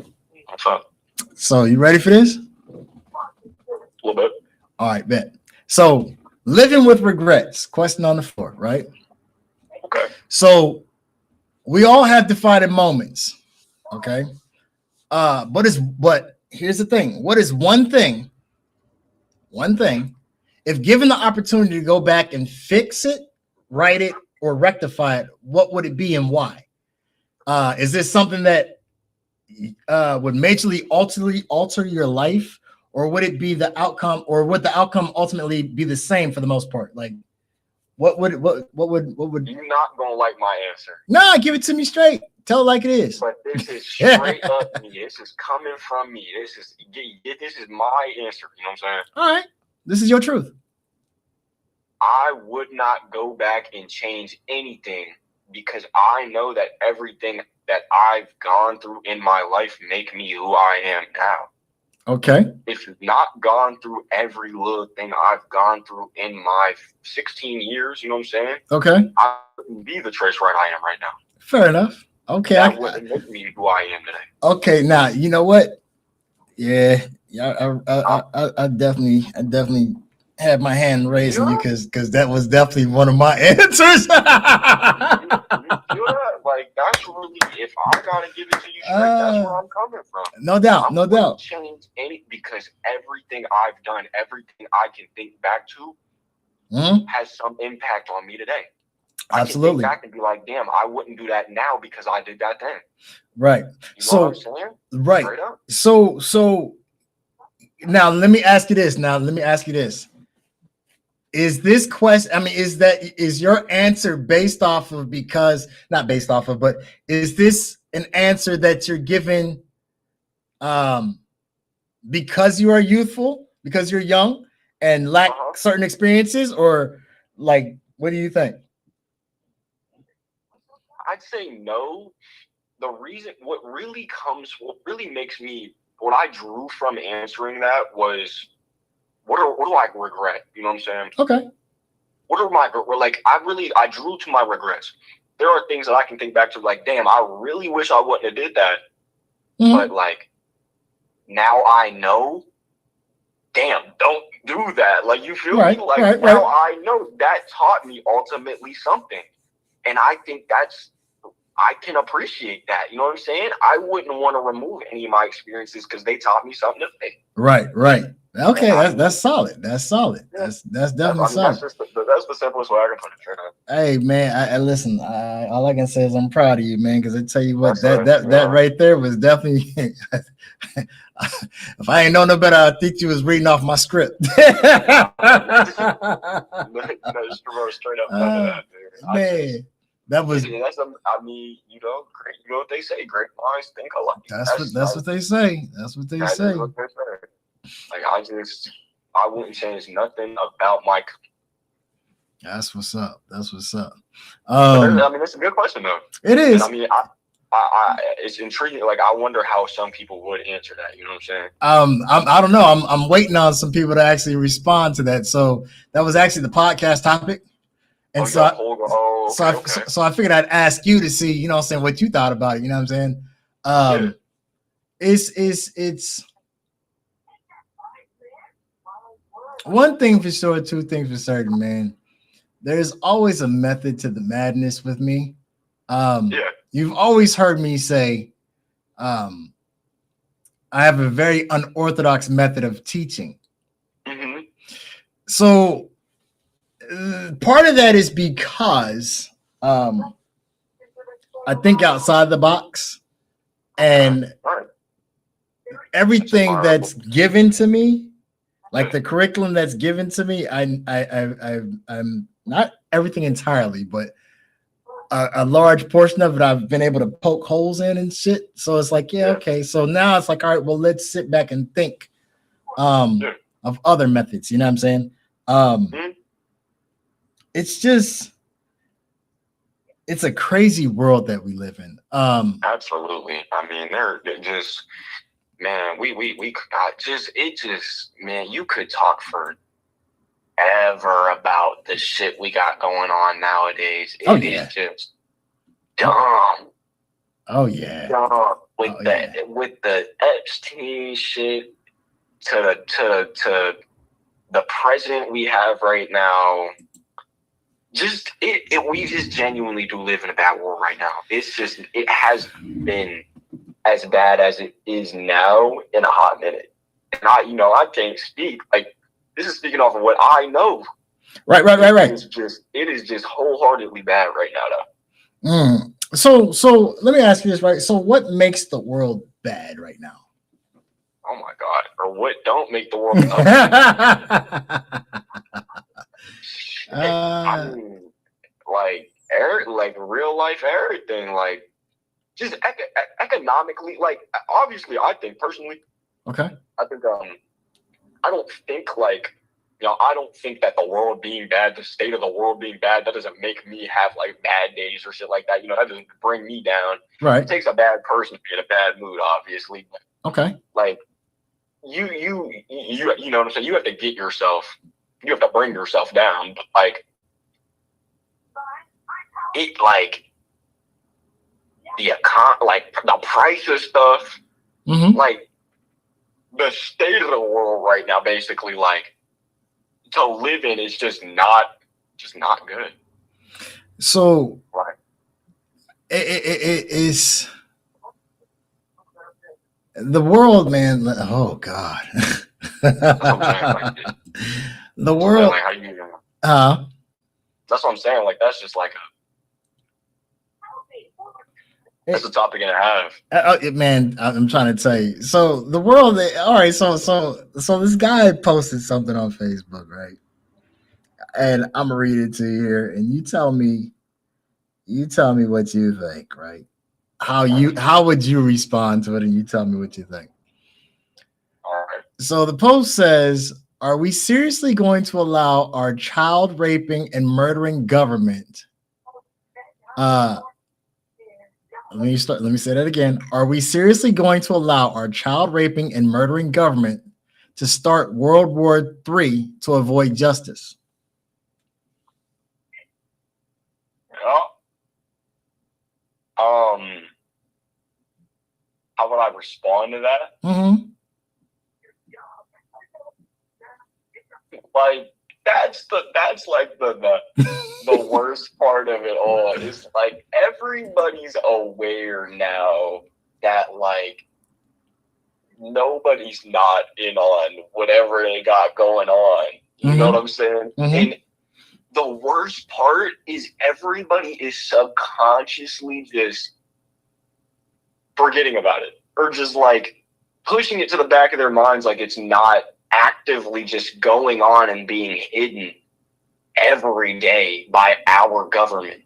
what's up? So you ready for this? A little bit. All right, bet. So living with regrets. Question on the floor, right? Okay. So we all have defining moments. Okay. But here's the thing. What is one thing, if given the opportunity to go back and fix it, write it, or rectify it, what would it be and why? Is this something that would majorly alter your life, or would it be the outcome, or would the outcome ultimately be the same for the most part? Like, what would you're not gonna like my answer? Nah, give it to me straight. Tell it like it is. But this is straight up me. This is coming from me. This is my answer. You know what I'm saying? All right. This is your truth. I would not go back and change anything because I know that everything that I've gone through in my life make me who I am now. Okay. If you've not gone through every little thing I've gone through in my 16 years, you know what I'm saying? Okay. I wouldn't be the Trace Wright I am right now. Fair enough. Okay. That wouldn't make me who I am today. Okay. Now, you know what? Yeah. I definitely had my hand raised on you because that was definitely one of my answers. Like, that's really, if I gotta give it to you straight, that's where I'm coming from. No doubt, no doubt. Change any, because everything I've done, everything I can think back to, has some impact on me today. Absolutely. I can think back and be like, damn, I wouldn't do that now because I did that then. Right. You know what I'm saying? Right. So now let me ask you this. Is this question, I mean, is your answer based off of, not based off of, but is this an answer that you're given because you are youthful, because you're young and lack certain experiences, or like, what do you think? I'd say no. The reason, what really makes me, what I drew from answering that was, what do I regret? You know what I'm saying? Okay. What are my, like, I drew to my regrets. There are things that I can think back to, like, damn, I really wish I wouldn't have did that. But, like, now I know, damn, don't do that. Like, you feel me? Like, now I know that taught me ultimately something. And I think I can appreciate that. You know what I'm saying? I wouldn't want to remove any of my experiences because they taught me something to think. Right. Okay, that's solid. That's solid. Yeah. That's definitely solid. That's the simplest way I can put it. Sure. Hey man, I listen. All I can say is I'm proud of you, man. Because I tell you what, that right there was definitely. If I ain't know no better, I think you was reading off my script. Straight up none of that, dude. Man. That was. I mean, you know what they say. Great minds think alike. That's what they say. That's what they say. Like, I wouldn't change nothing about my. That's what's up. I mean, it's a good question though. It is. And I mean, it's intriguing. Like, I wonder how some people would answer that. You know what I'm saying? I don't know. I'm waiting on some people to actually respond to that. So that was actually the podcast topic. And so I figured I'd ask you to see, you know what I'm saying, what you thought about it, you know what I'm saying? It's one thing for sure, two things for certain, man. There's always a method to the madness with me. You've always heard me say I have a very unorthodox method of teaching. Mm-hmm. So part of that is because I think outside the box, and everything that's given to me, like the curriculum that's given to me, I'm not everything entirely, but a large portion of it I've been able to poke holes in and shit. So it's like, okay. So now it's like, all right, well, let's sit back and think of other methods. You know what I'm saying? It's just, it's a crazy world that we live in. Absolutely. I mean, they're just, man, man, you could talk forever about the shit we got going on nowadays. It is just dumb. Oh yeah. Dumb. With the Epstein shit to the president we have right now. We just genuinely do live in a bad world right now. It's just, it has been as bad as it is now in a hot minute. And I can't speak. Like, this is speaking off of what I know. Right. It is just wholeheartedly bad right now, though. So let me ask you this, right? So what makes the world bad right now? Oh my God. Or what don't make the world bad? I mean, like real life, everything, like just economically, like, obviously, I think personally, okay, I think I don't think like I don't think that the world being bad, the state of the world being bad, that doesn't make me have like bad days or shit like that. That doesn't bring me down. Right. It takes a bad person to be in a bad mood, obviously. Okay. Like you know what I'm saying? You have to get yourself, you have to bring yourself down. But like it, like like the price of stuff, like the state of the world right now, basically, like to live in is just not good. So right. It is the world, man. Oh God. The world. Like, how you know? That's what I'm saying. Like that's just like that's a topic and a half. Man, I'm trying to tell you. So the world. All right. So this guy posted something on Facebook, right? And I'm gonna read it to you here, and you tell me what you think, right? How would you respond to it, and you tell me what you think. All right. So the post says, "Are we seriously going to allow our child raping and murdering government?" Let me say that again. Are we seriously going to allow our child raping and murdering government to start World War III to avoid justice? How would I respond to that? Like that's like the worst part of it all. Is like everybody's aware now that like nobody's not in on whatever they got going on. You know what I'm saying? And the worst part is everybody is subconsciously just forgetting about it, or just like pushing it to the back of their minds like it's not actively just going on and being hidden every day by our government.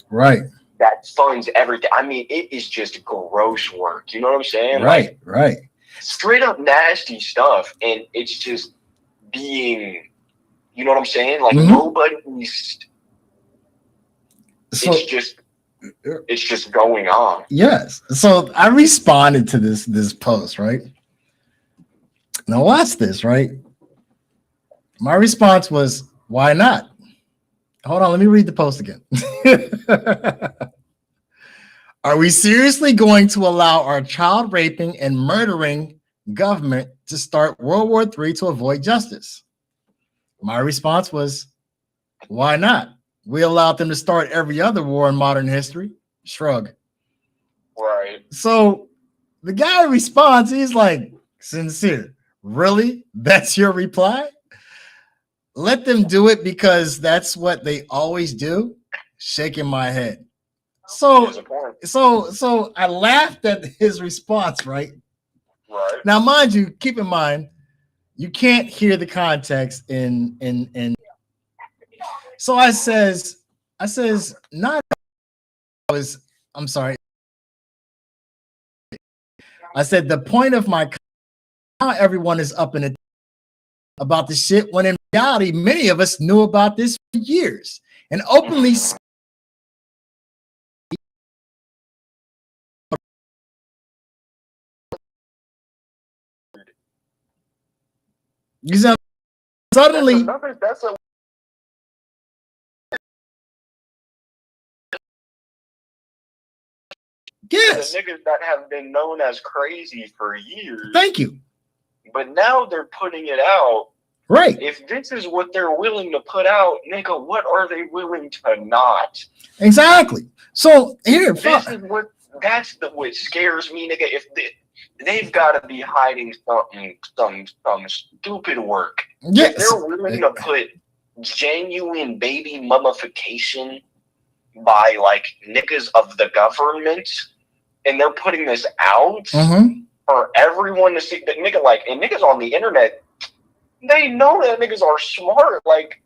Right. That funds everything. I mean, it is just gross work. You know what I'm saying? Right, like, right. Straight up nasty stuff. And it's just being, you know what I'm saying? Like nobody's, it's just going on. Yes. So I responded to this post, right? Now watch this, right? My response was, why not? Hold on, let me read the post again. Are we seriously going to allow our child raping and murdering government to start World War III to avoid justice? My response was, why not? We allowed them to start every other war in modern history. Shrug. Right. So the guy responds, he's like, sincere. Really? That's your reply? Let them do it because that's what they always do. Shaking my head. So I laughed at his response, right? Right. Now, mind you, keep in mind, you can't hear the context in. So I says, not. I'm sorry. I said the point of my how everyone is up in it about the shit when in reality many of us knew about this for years and openly suddenly yes, the niggas that have been known as crazy for years. Thank you. But now they're putting it out. Right. If this is what they're willing to put out, nigga, what are they willing to not? Exactly. So here, this is what what scares me, nigga. If they've got to be hiding some stupid work. Yes. If they're willing to put genuine baby mummification by like niggas of the government, and they're putting this out for everyone to see. That nigga, like, and niggas on the internet, they know that niggas are smart. Like,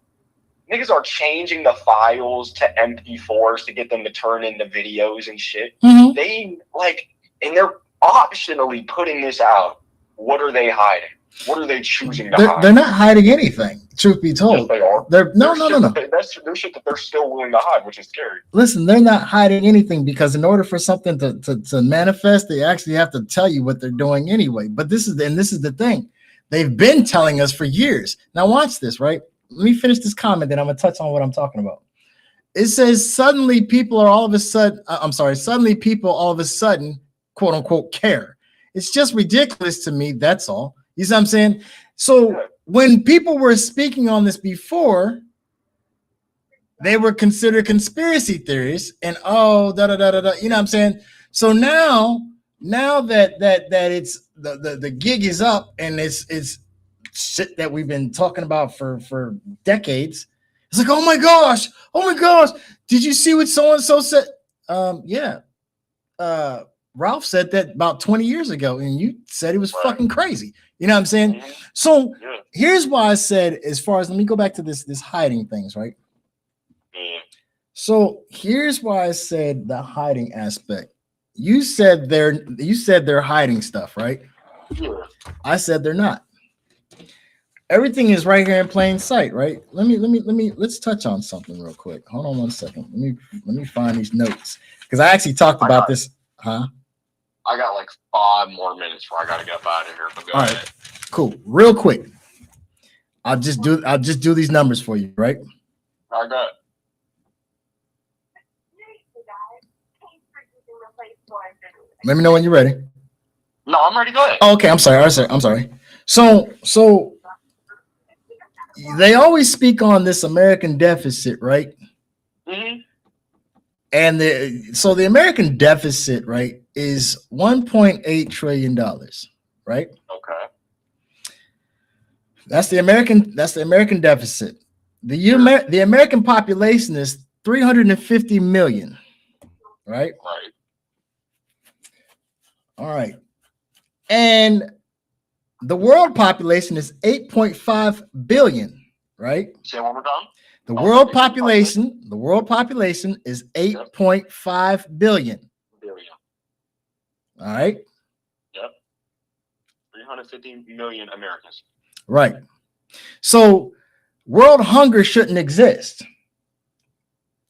niggas are changing the files to MP4s to get them to turn into videos and shit. They like, and they're optionally putting this out. What are they hiding? What are they choosing to hide? They're not hiding anything. Truth be told, yes, they are. No. That's shit that they're still willing to hide, which is scary. Listen, they're not hiding anything because in order for something to manifest, they actually have to tell you what they're doing anyway. But this is the thing. They've been telling us for years. Now watch this, right? Let me finish this comment, then I'm gonna touch on what I'm talking about. It says suddenly people all of a sudden, quote unquote, care. It's just ridiculous to me. That's all. You see what I'm saying? So when people were speaking on this before, they were considered conspiracy theories and you know what I'm saying? So now that it's the gig is up and it's shit that we've been talking about for decades. It's like, oh my gosh, did you see what so and so said? Yeah. Ralph said that about 20 years ago, and you said he was fucking crazy. You know what I'm saying? Mm-hmm. So here's why I said, as far as, let me go back to this hiding things, right? Mm-hmm. So here's why I said the hiding aspect. You said they're hiding stuff, right? Yeah. I said they're not. Everything is right here in plain sight, right? Let's touch on something real quick. Hold on 1 second. Let me find these notes because I actually talked about this. Huh? I got like 5 more minutes before I gotta get up out of here. But go ahead. Right. Cool. Real quick. I'll just do these numbers for you, right? I got. Let me know when you're ready. No, I'm ready. Go ahead. Oh, okay, I'm sorry. So they always speak on this American deficit, right? Mm-hmm. And the American deficit, right, is $1.8 trillion, right? Okay. That's the American deficit. The American population is 350 million, right? Right. All right. And the world population is 8.5 billion, right? Say one more time. The world population is 8.5 billion. All right. Yep. 350 million Americans. Right. So world hunger shouldn't exist,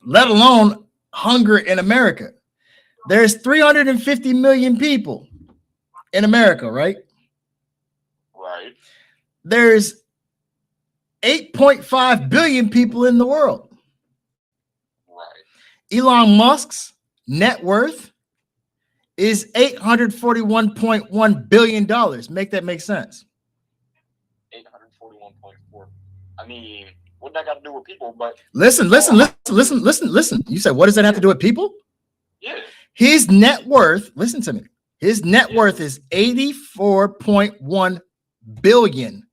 let alone hunger in America. There's 350 million people in America, right? Right. There's 8.5 billion people in the world. Right. Elon Musk's net worth is $841.1 billion. Make that make sense. 841.4. I mean, what that got to do with people? But listen. You said, what does that have to do with people? Yeah. His net worth, listen to me. His net worth is 84.1 billion.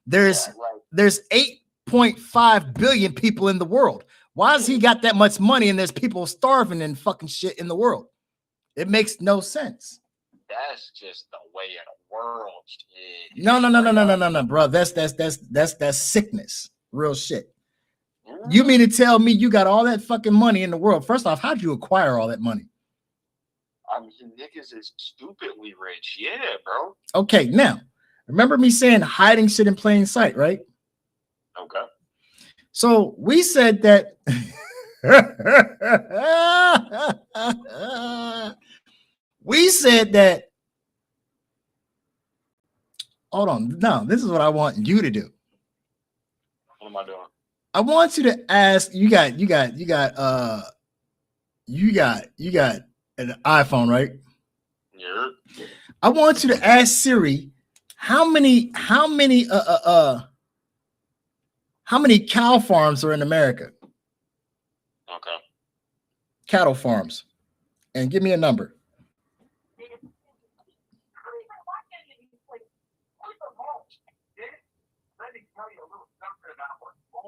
There's 8.5 billion people in the world. Why has he got that much money and there's people starving and fucking shit in the world? It makes no sense. That's just the way of the world. No, bro. That's sickness. Real shit. You mean to tell me you got all that fucking money in the world? First off, how'd you acquire all that money? I mean, niggas is stupidly rich. Yeah, bro. Okay, now, remember me saying hiding shit in plain sight, right? Okay. So we said that hold on. No, this is what I want you to do. What am I doing? I want you to ask, you got an iPhone, right? Yeah. I want you to ask Siri how many cow farms are in America? Okay. Cattle farms. And give me a number.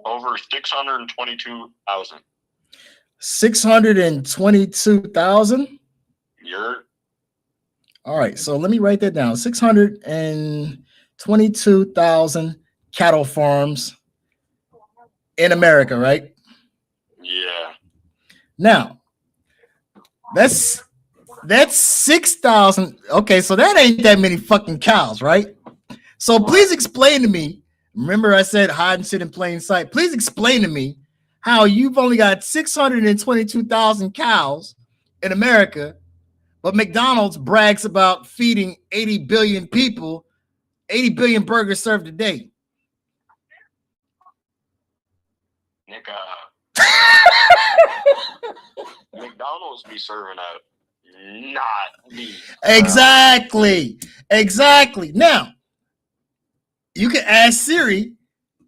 Over 622,000. 622,000? Yeah. All right, so let me write that down. 622,000 cattle farms in America, right? Yeah. Now, that's 6,000. Okay, so that ain't that many fucking cows, right? So please explain to me. Remember, I said hiding shit in plain sight. Please explain to me how you've only got 622,000 cows in America, but McDonald's brags about feeding 80 billion people, 80 billion burgers served a day. Nigga, McDonald's be serving up, not me. Exactly. Now, you can ask Siri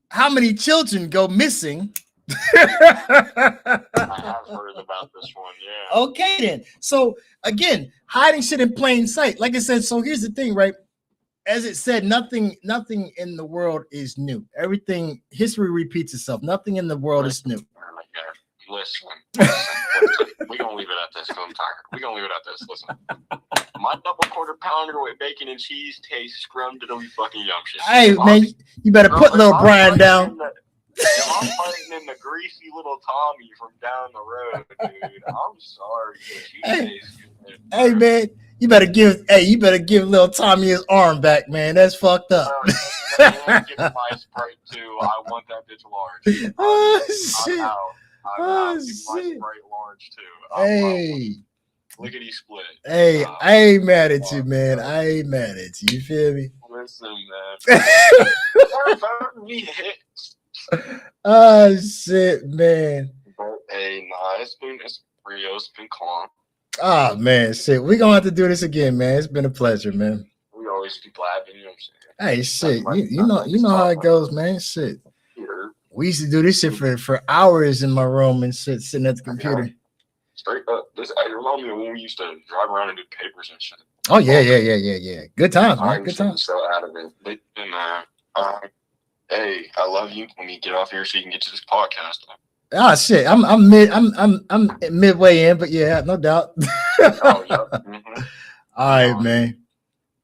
how many children go missing. I have heard about this one, yeah. Okay, then. So, again, hiding shit in plain sight. Like I said, so here's the thing, right? As it said, nothing in the world is new. Everything, history repeats itself. Nothing in the world is new. Listen. We're going to leave it at this because I'm tired. We're going to leave it at this. Listen. My double quarter pounder with bacon and cheese tastes scrummed to be fucking yum shit. Hey, man, you better put little Brian down. I'm fighting in the greasy little Tommy from down the road, dude. I'm sorry. Hey, man, you better give little Tommy his arm back, man. That's fucked up. Give my Sprite too. I want that bitch large. Oh, shit. I'm out. Give my Sprite large too. Hey. Lickety split. Hey, I ain't mad at you, man. I ain't mad at you. You feel me? Listen, man. Me hits. Oh shit, man. But hey, nah, it's been calm. Oh man, shit. We're gonna have to do this again, man. It's been a pleasure, man. We always be blabbing, you know what I'm saying? Hey, shit. You know how it goes, man. Shit. We used to do this shit for hours in my room and shit, sitting at the computer. Straight up. I remind me when we used to drive around and do papers and shit. Oh yeah. Good times, man. Good times. So out of it. But hey, I love you. Let me get off here so you can get to this podcast. Ah, shit. I'm midway in, but yeah, no doubt. Oh yeah. Mm-hmm. All right, man.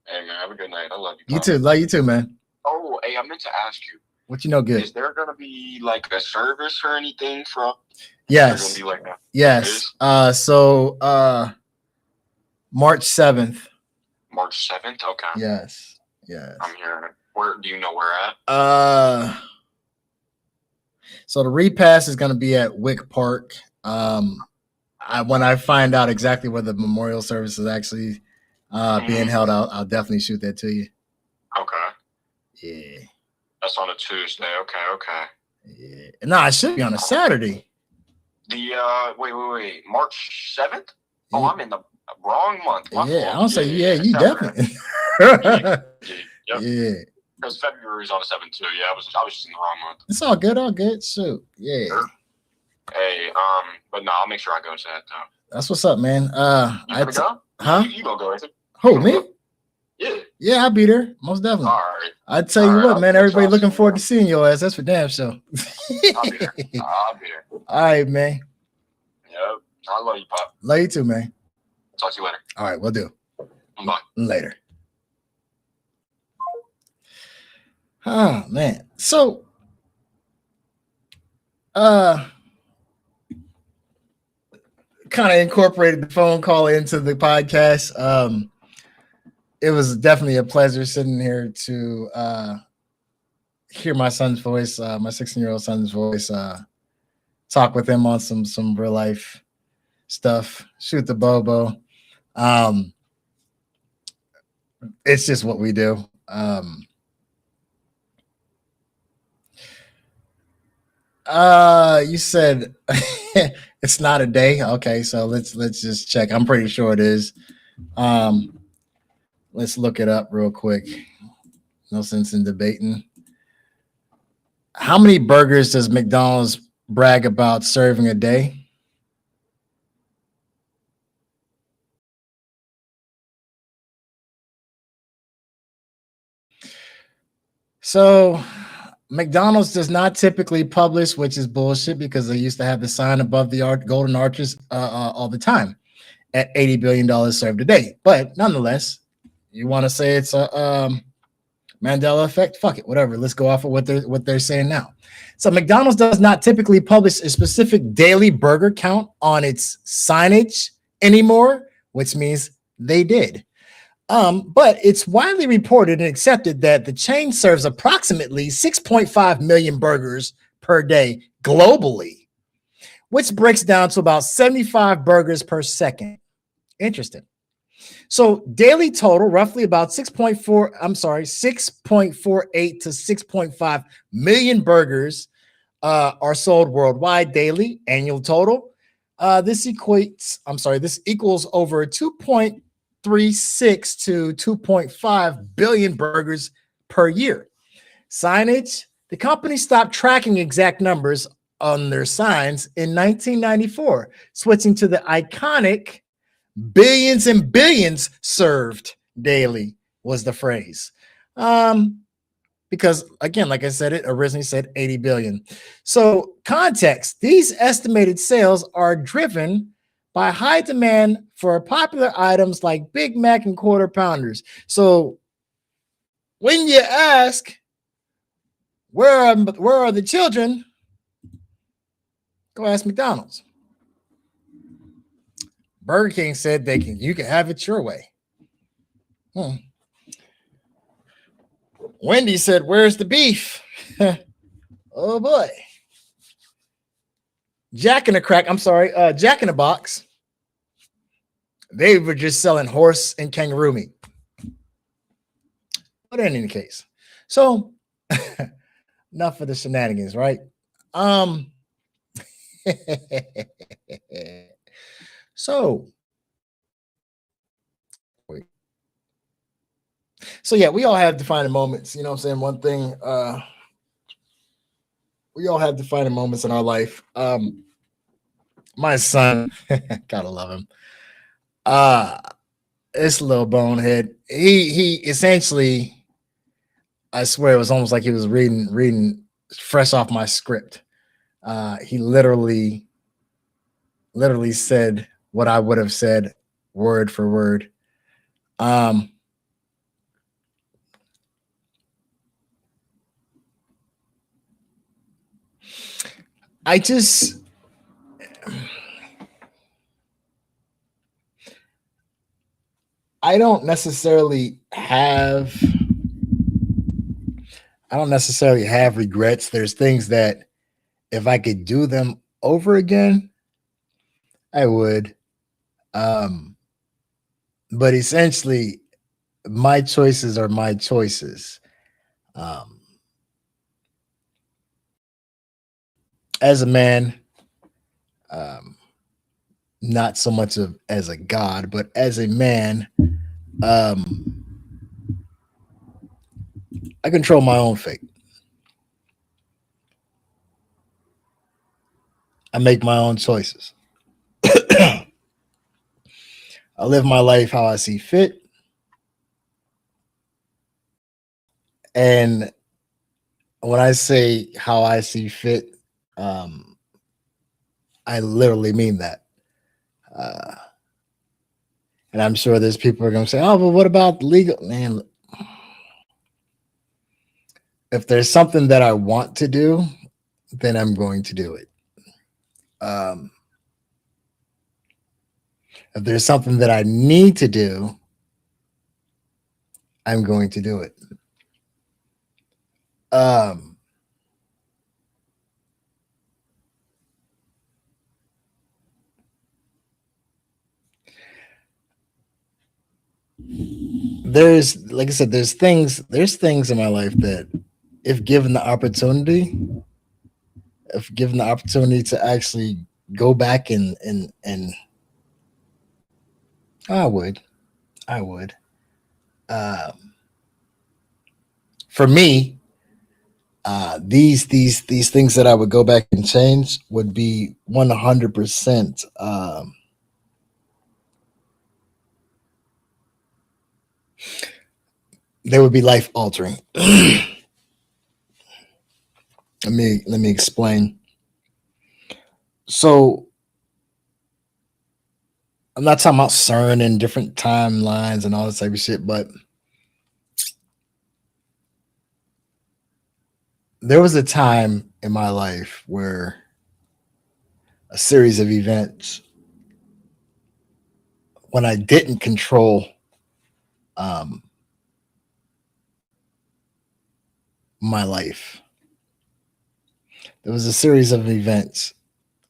Hey man, have a good night. I love you. You too. Love you too, man. Oh, hey, I meant to ask you. What you know good? Is there gonna be like a service or anything from? Yes. Gonna be like yes. So March 7th. March 7th. Okay. Yes. I'm hearing it. Where do you know where at? So the repass is going to be at Wick Park. When I find out exactly where the memorial service is actually being held, I'll definitely shoot that to you. Okay. Yeah. That's on a Tuesday. Okay. Yeah. No, it should be on a Saturday. The wait. March 7th? Oh, I'm in the wrong month. Yeah, I'll say you definitely. Yep. Yeah. Because February is on the 7th too. Yeah, I was just in the wrong month. It's all good. Shoot. Yeah. Sure. Hey, but no, I'll make sure I go to that though. That's what's up, man. You gonna go? Huh? You gonna go, isn't it? Who, me? Yeah. Yeah, I'll be there. Most definitely. All right. I tell you what, man, everybody looking forward to seeing your ass. That's for damn sure. I'll be there. All right, man. Yep. I love you, Pop. Love you too, man. Talk to you later. All right, we'll do. Bye. Later. Oh, man. So, kind of incorporated the phone call into the podcast. It was definitely a pleasure sitting here to hear my son's voice, my 16-year-old son's voice, talk with him on some real life stuff, shoot the bobo. It's just what we do. You said it's not a day. Okay, so let's just check. I'm pretty sure it is. Let's look it up real quick. No sense in debating. How many burgers does McDonald's brag about serving a day? So McDonald's does not typically publish, which is bullshit because they used to have the sign above the golden arches all the time at $80 billion served a day. But nonetheless, you want to say it's a Mandela effect? Fuck it, whatever. Let's go off of what they're saying now. So McDonald's does not typically publish a specific daily burger count on its signage anymore, which means they did. But it's widely reported and accepted that the chain serves approximately 6.5 million burgers per day globally, which breaks down to about 75 burgers per second. Interesting. So daily total, roughly about 6.48 to 6.5 million burgers are sold worldwide daily. Annual total. This equals over 2.36 to 2.5 billion burgers per year. Signage. The company stopped tracking exact numbers on their signs in 1994, switching to the iconic billions and billions served daily was the phrase. Because again, like I said, it originally said 80 billion. So context, these estimated sales are driven by high demand for popular items like Big Mac and Quarter Pounders. So when you ask, where are the children? Go ask McDonald's. Burger King said you can have it your way. Wendy said, where's the beef? Oh boy. Jack in the Box. They were just selling horse and kangaroo meat. But in any case, so enough of the shenanigans, right? So yeah, we all have defining moments. You know what I'm saying? One thing, we all have defining moments in our life. My son, gotta love him. This little bonehead. He essentially, I swear, it was almost like he was reading fresh off my script. He literally said what I would have said word for word. I don't necessarily have regrets. There's things that if I could do them over again, I would. But essentially, my choices are my choices. As a man, not so much as a god, but as a man, I control my own fate. I make my own choices. I live my life how I see fit. And when I say how I see fit, I literally mean that. And I'm sure there's people who are going to say, oh, but what about legal? Man, if there's something that I want to do, then I'm going to do it. If there's something that I need to do, I'm going to do it. There's, like I said, there's things in my life that if given the opportunity to actually go back and I would. For me, these things that I would go back and change would be 100%. They would be life altering. Let me explain. So I'm not talking about CERN and different timelines and all this type of shit, but there was a time in my life where a series of events when I didn't control my life. There was a series of events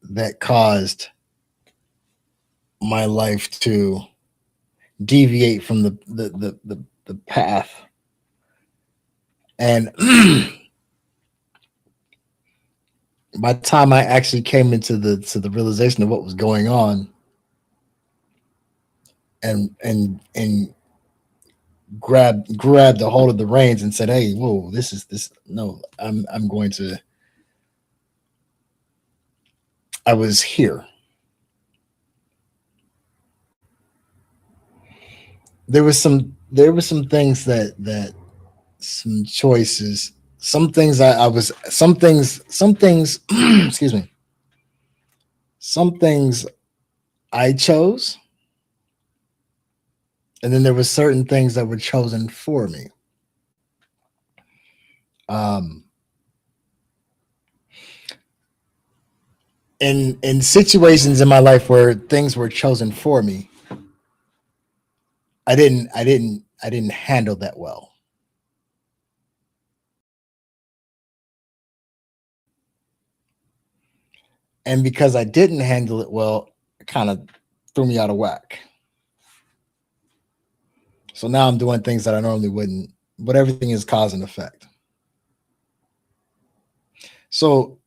that caused my life to deviate from the path. And by the time I actually came into the realization of what was going on, and grabbed a hold of the reins and said, "Hey, whoa, this. No, I'm going to." I was here. There was some things that some choices, some things I was, some things excuse me, some things I chose, and then there were certain things that were chosen for me. Um, in situations in my life where things were chosen for me, I didn't handle that well. And because I didn't handle it well, it kind of threw me out of whack. So now I'm doing things that I normally wouldn't, but everything is cause and effect. So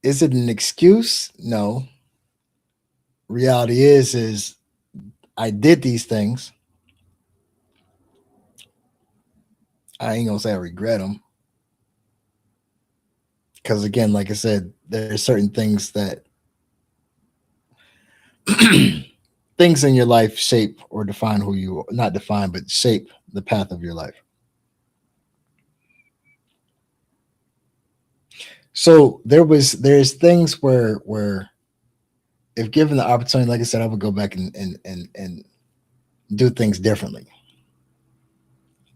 is it an excuse? No. Reality is I did these things. I ain't gonna say I regret them. Because again, like I said, there are certain things that things in your life shape or define who you are. Not define, but shape the path of your life. So there's things where if given the opportunity, like I said, I would go back and do things differently.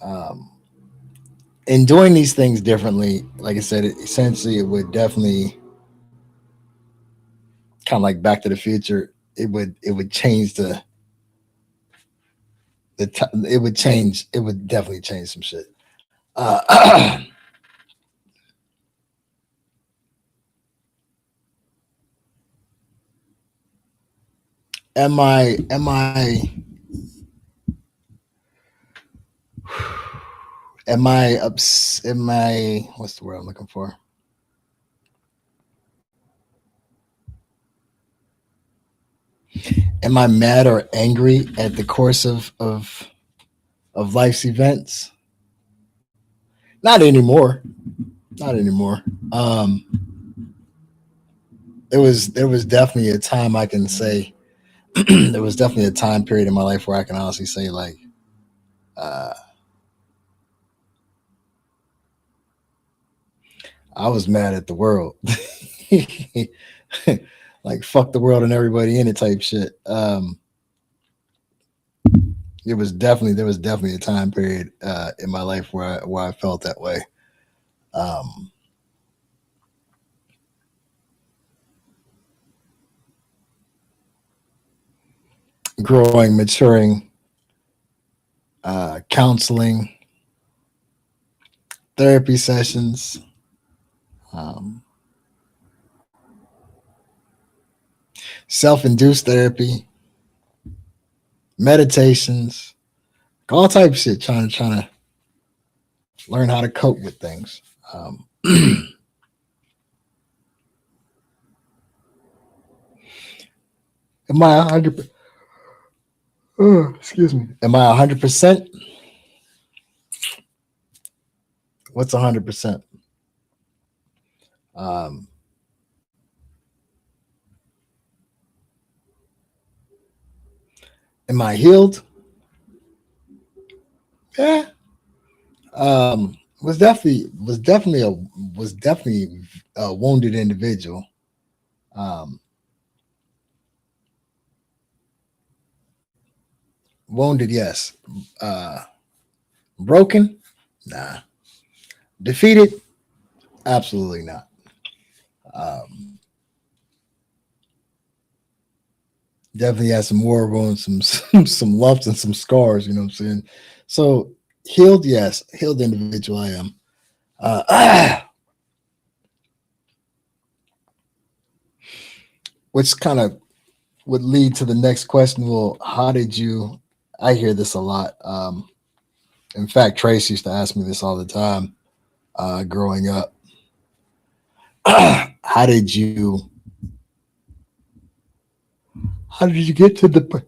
Um, in doing these things differently, like I said, essentially it would definitely kind of like Back to the Future. It would change it would change. It would definitely change some shit. Uh, am I what's the word I'm looking for? Am I mad or angry at the course of life's events? Not anymore. Not anymore. There was definitely a time I can say there was definitely a time period in my life where I can honestly say like uh, I was mad at the world. Like fuck the world and everybody in it type shit. There was definitely a time period in my life where I felt that way. Um, Growing, maturing, counseling, therapy sessions, um, self-induced therapy, meditations, all type of shit, trying to learn how to cope with things. Am I 100? Excuse me. Am I 100%? What's 100%? Um, am I healed? Yeah. Was definitely a wounded individual. Um, Wounded, yes. Uh, Broken? Nah. Defeated? Absolutely not. Um, Definitely had some war wounds, some lumps and some scars. You know what I'm saying? So healed, yes, healed individual I am. Which kind of would lead to the next question. Well, how did you? I hear this a lot. In fact, Trace used to ask me this all the time growing up. How did you? How did you get to the?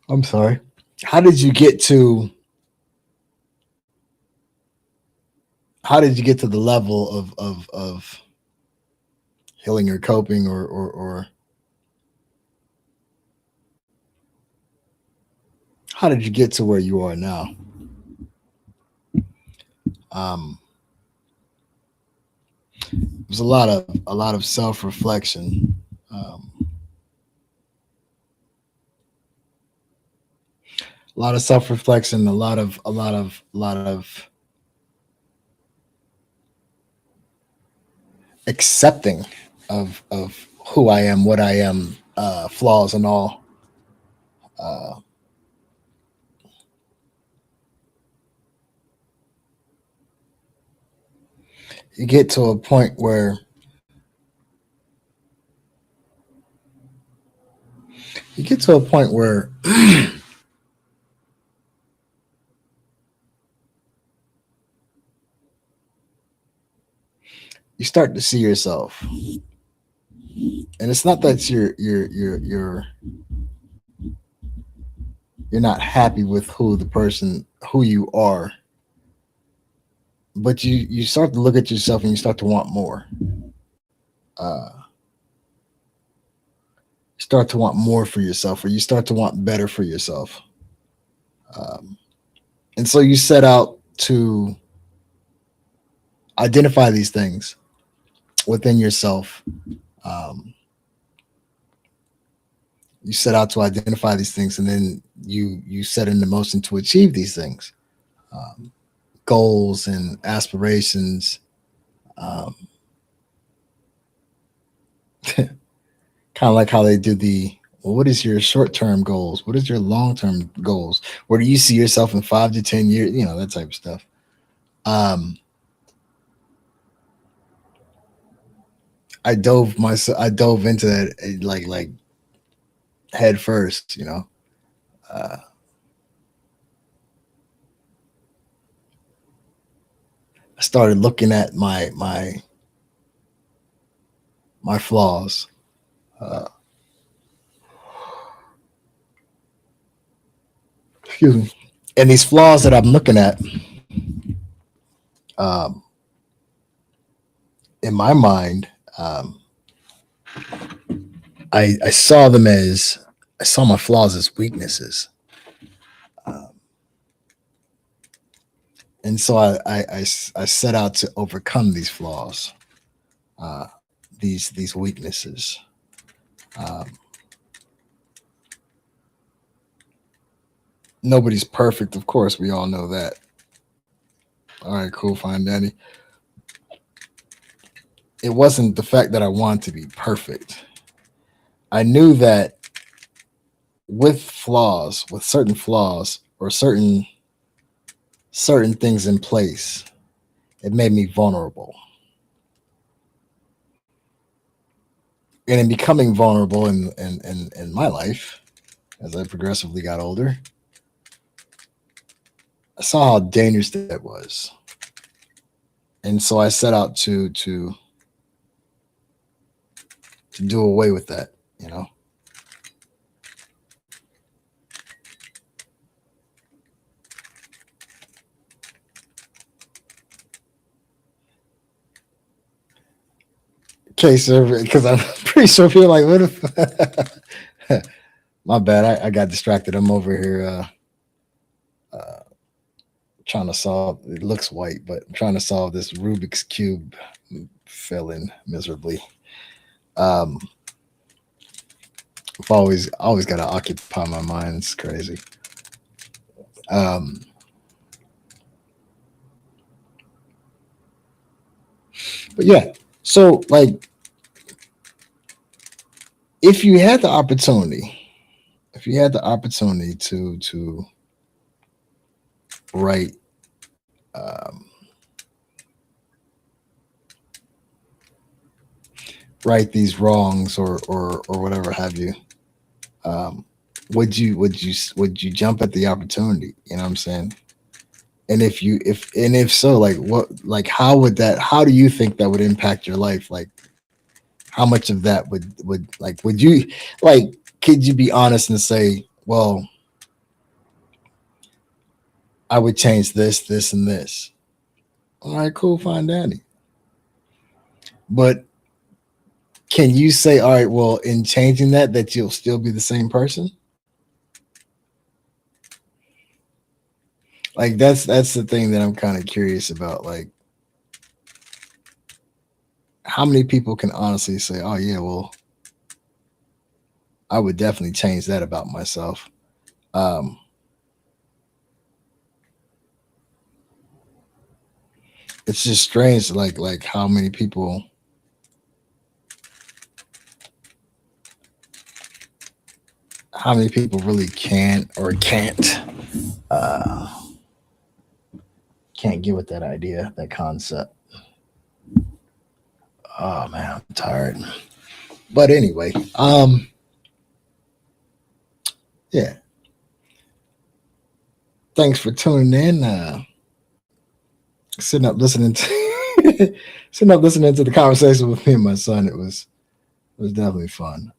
I'm sorry. How did you get to? How did you get to the level of healing or coping or how did you get to where you are now? Um, there's a lot of self reflection. A lot of self reflection. A lot of accepting of who I am, what I am, flaws and all. Uh, you get to a point where you get to a point where you start to see yourself, and it's not that you're not happy with who you are, but you start to look at yourself and you start to want more. Start to want more for yourself, or you start to want better for yourself. Um, and so you set out to identify these things within yourself. Um, you set out to identify these things, and then you set into motion to achieve these things, um, goals and aspirations. Um, kind of like how they do well, what is your short-term goals? What is your long-term goals? Where do you see yourself in 5 to 10 years? That type of stuff. Um, I dove into that like head first. Uh, I started looking at my flaws. Uh, excuse me. And these flaws that I'm looking at, um, in my mind, I saw them as I saw my flaws as weaknesses. Um, and so I set out to overcome these flaws, uh, these weaknesses. Um, Nobody's perfect, of course. We all know that. All right, cool, fine, Danny. It wasn't the fact that I wanted to be perfect. I knew that with certain flaws, or certain things in place, it made me vulnerable. And in becoming vulnerable in my life, as I progressively got older, I saw how dangerous that was. And so I set out to do away with that. Okay, so because I'm pretty sure people are like, what if my bad, I got distracted. I'm over here trying to solve, it looks white, but I'm trying to solve this Rubik's Cube, failing miserably. Um, I've always got to occupy my mind. It's crazy. Um, but yeah, so like if you had the opportunity, to write right these wrongs or whatever have you, um, would you jump at the opportunity? You know what I'm saying? And if so, like what, like how do you think that would impact your life? Like how much of that would you, like, could you be honest and say, well, I would change this, and this. All right, cool, fine, Danny. But can you say, all right, well, in changing that you'll still be the same person? Like that's the thing that I'm kind of curious about. Like, how many people can honestly say, oh yeah, well, I would definitely change that about myself. Um, it's just strange, like how many people really can or uh, can't get with that idea, that concept. Oh man, I'm tired. But anyway, yeah. Thanks for tuning in. Sitting up listening to sitting up listening to the conversation with me and my son. It was definitely fun.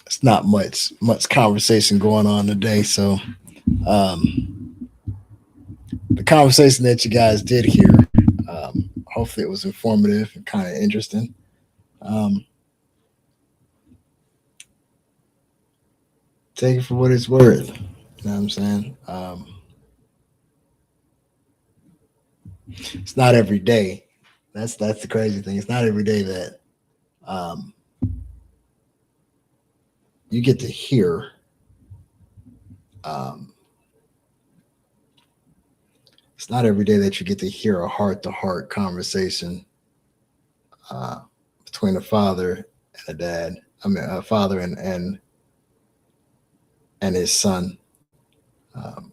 It's not much conversation going on today, so um, the conversation that you guys did hear, hopefully it was informative and kind of interesting. Um, take it for what it's worth. You know what I'm saying? It's not every day. That's the crazy thing. It's not every day that um, you get to hear. Um, it's not every day that you get to hear a heart-to-heart conversation uh, between a father and a dad. I mean, a father and his son. Um,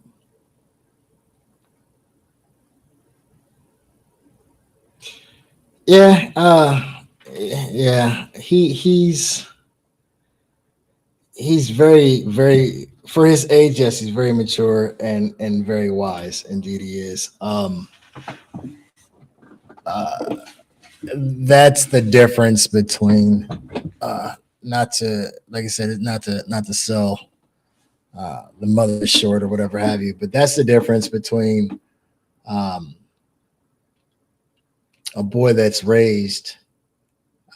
yeah, yeah. He's very, for his age. Yes, he's very mature and very wise. Indeed, he is. Uh, that's the difference between not to, like I said, not to sell the mother short or whatever have you, but that's the difference between um, a boy that's raised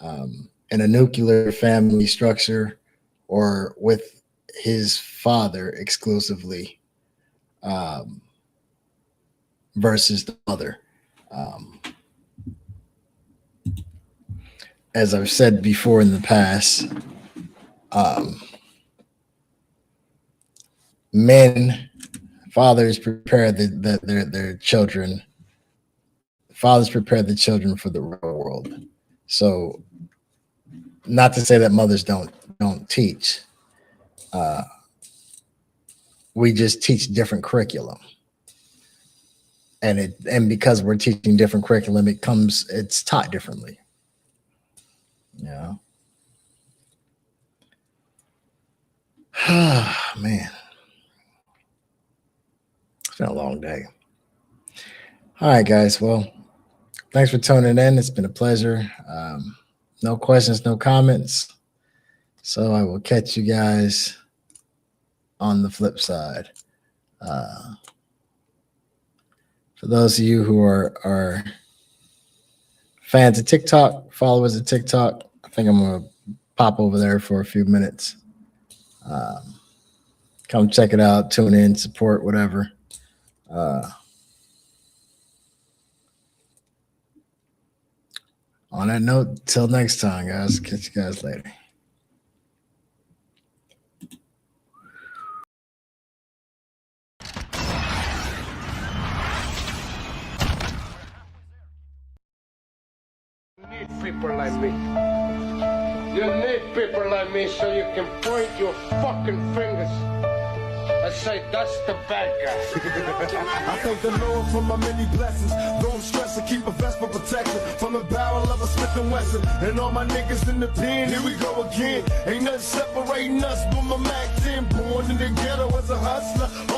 in a nuclear family structure or with his father exclusively, um, versus the mother. Um, as I've said before in the past, um, men, fathers prepare their children. Fathers prepare the children for the real world. So, not to say that mothers don't teach. Uh, we just teach different curriculum, and because we're teaching different curriculum, it's taught differently. Yeah. Man, it's been a long day. All right, guys. Well, thanks for tuning in. It's been a pleasure. No questions, no comments. So I will catch you guys on the flip side. Uh, for those of you who are fans of TikTok, followers of TikTok, I think I'm gonna pop over there for a few minutes. Come check it out, tune in, support, whatever. On that note, till next time, guys. Catch you guys later. Miss people like me. You need people like me so you can point your fucking fingers and say, that's the bad guy. I thank the Lord for my many blessings. Though I'm stressed, I keep a vest for protection from the barrel of a Smith & Wesson. And all my niggas in the pen, here we go again. Ain't nothing separating us but my Mac 10. Born in the ghetto as a hustler.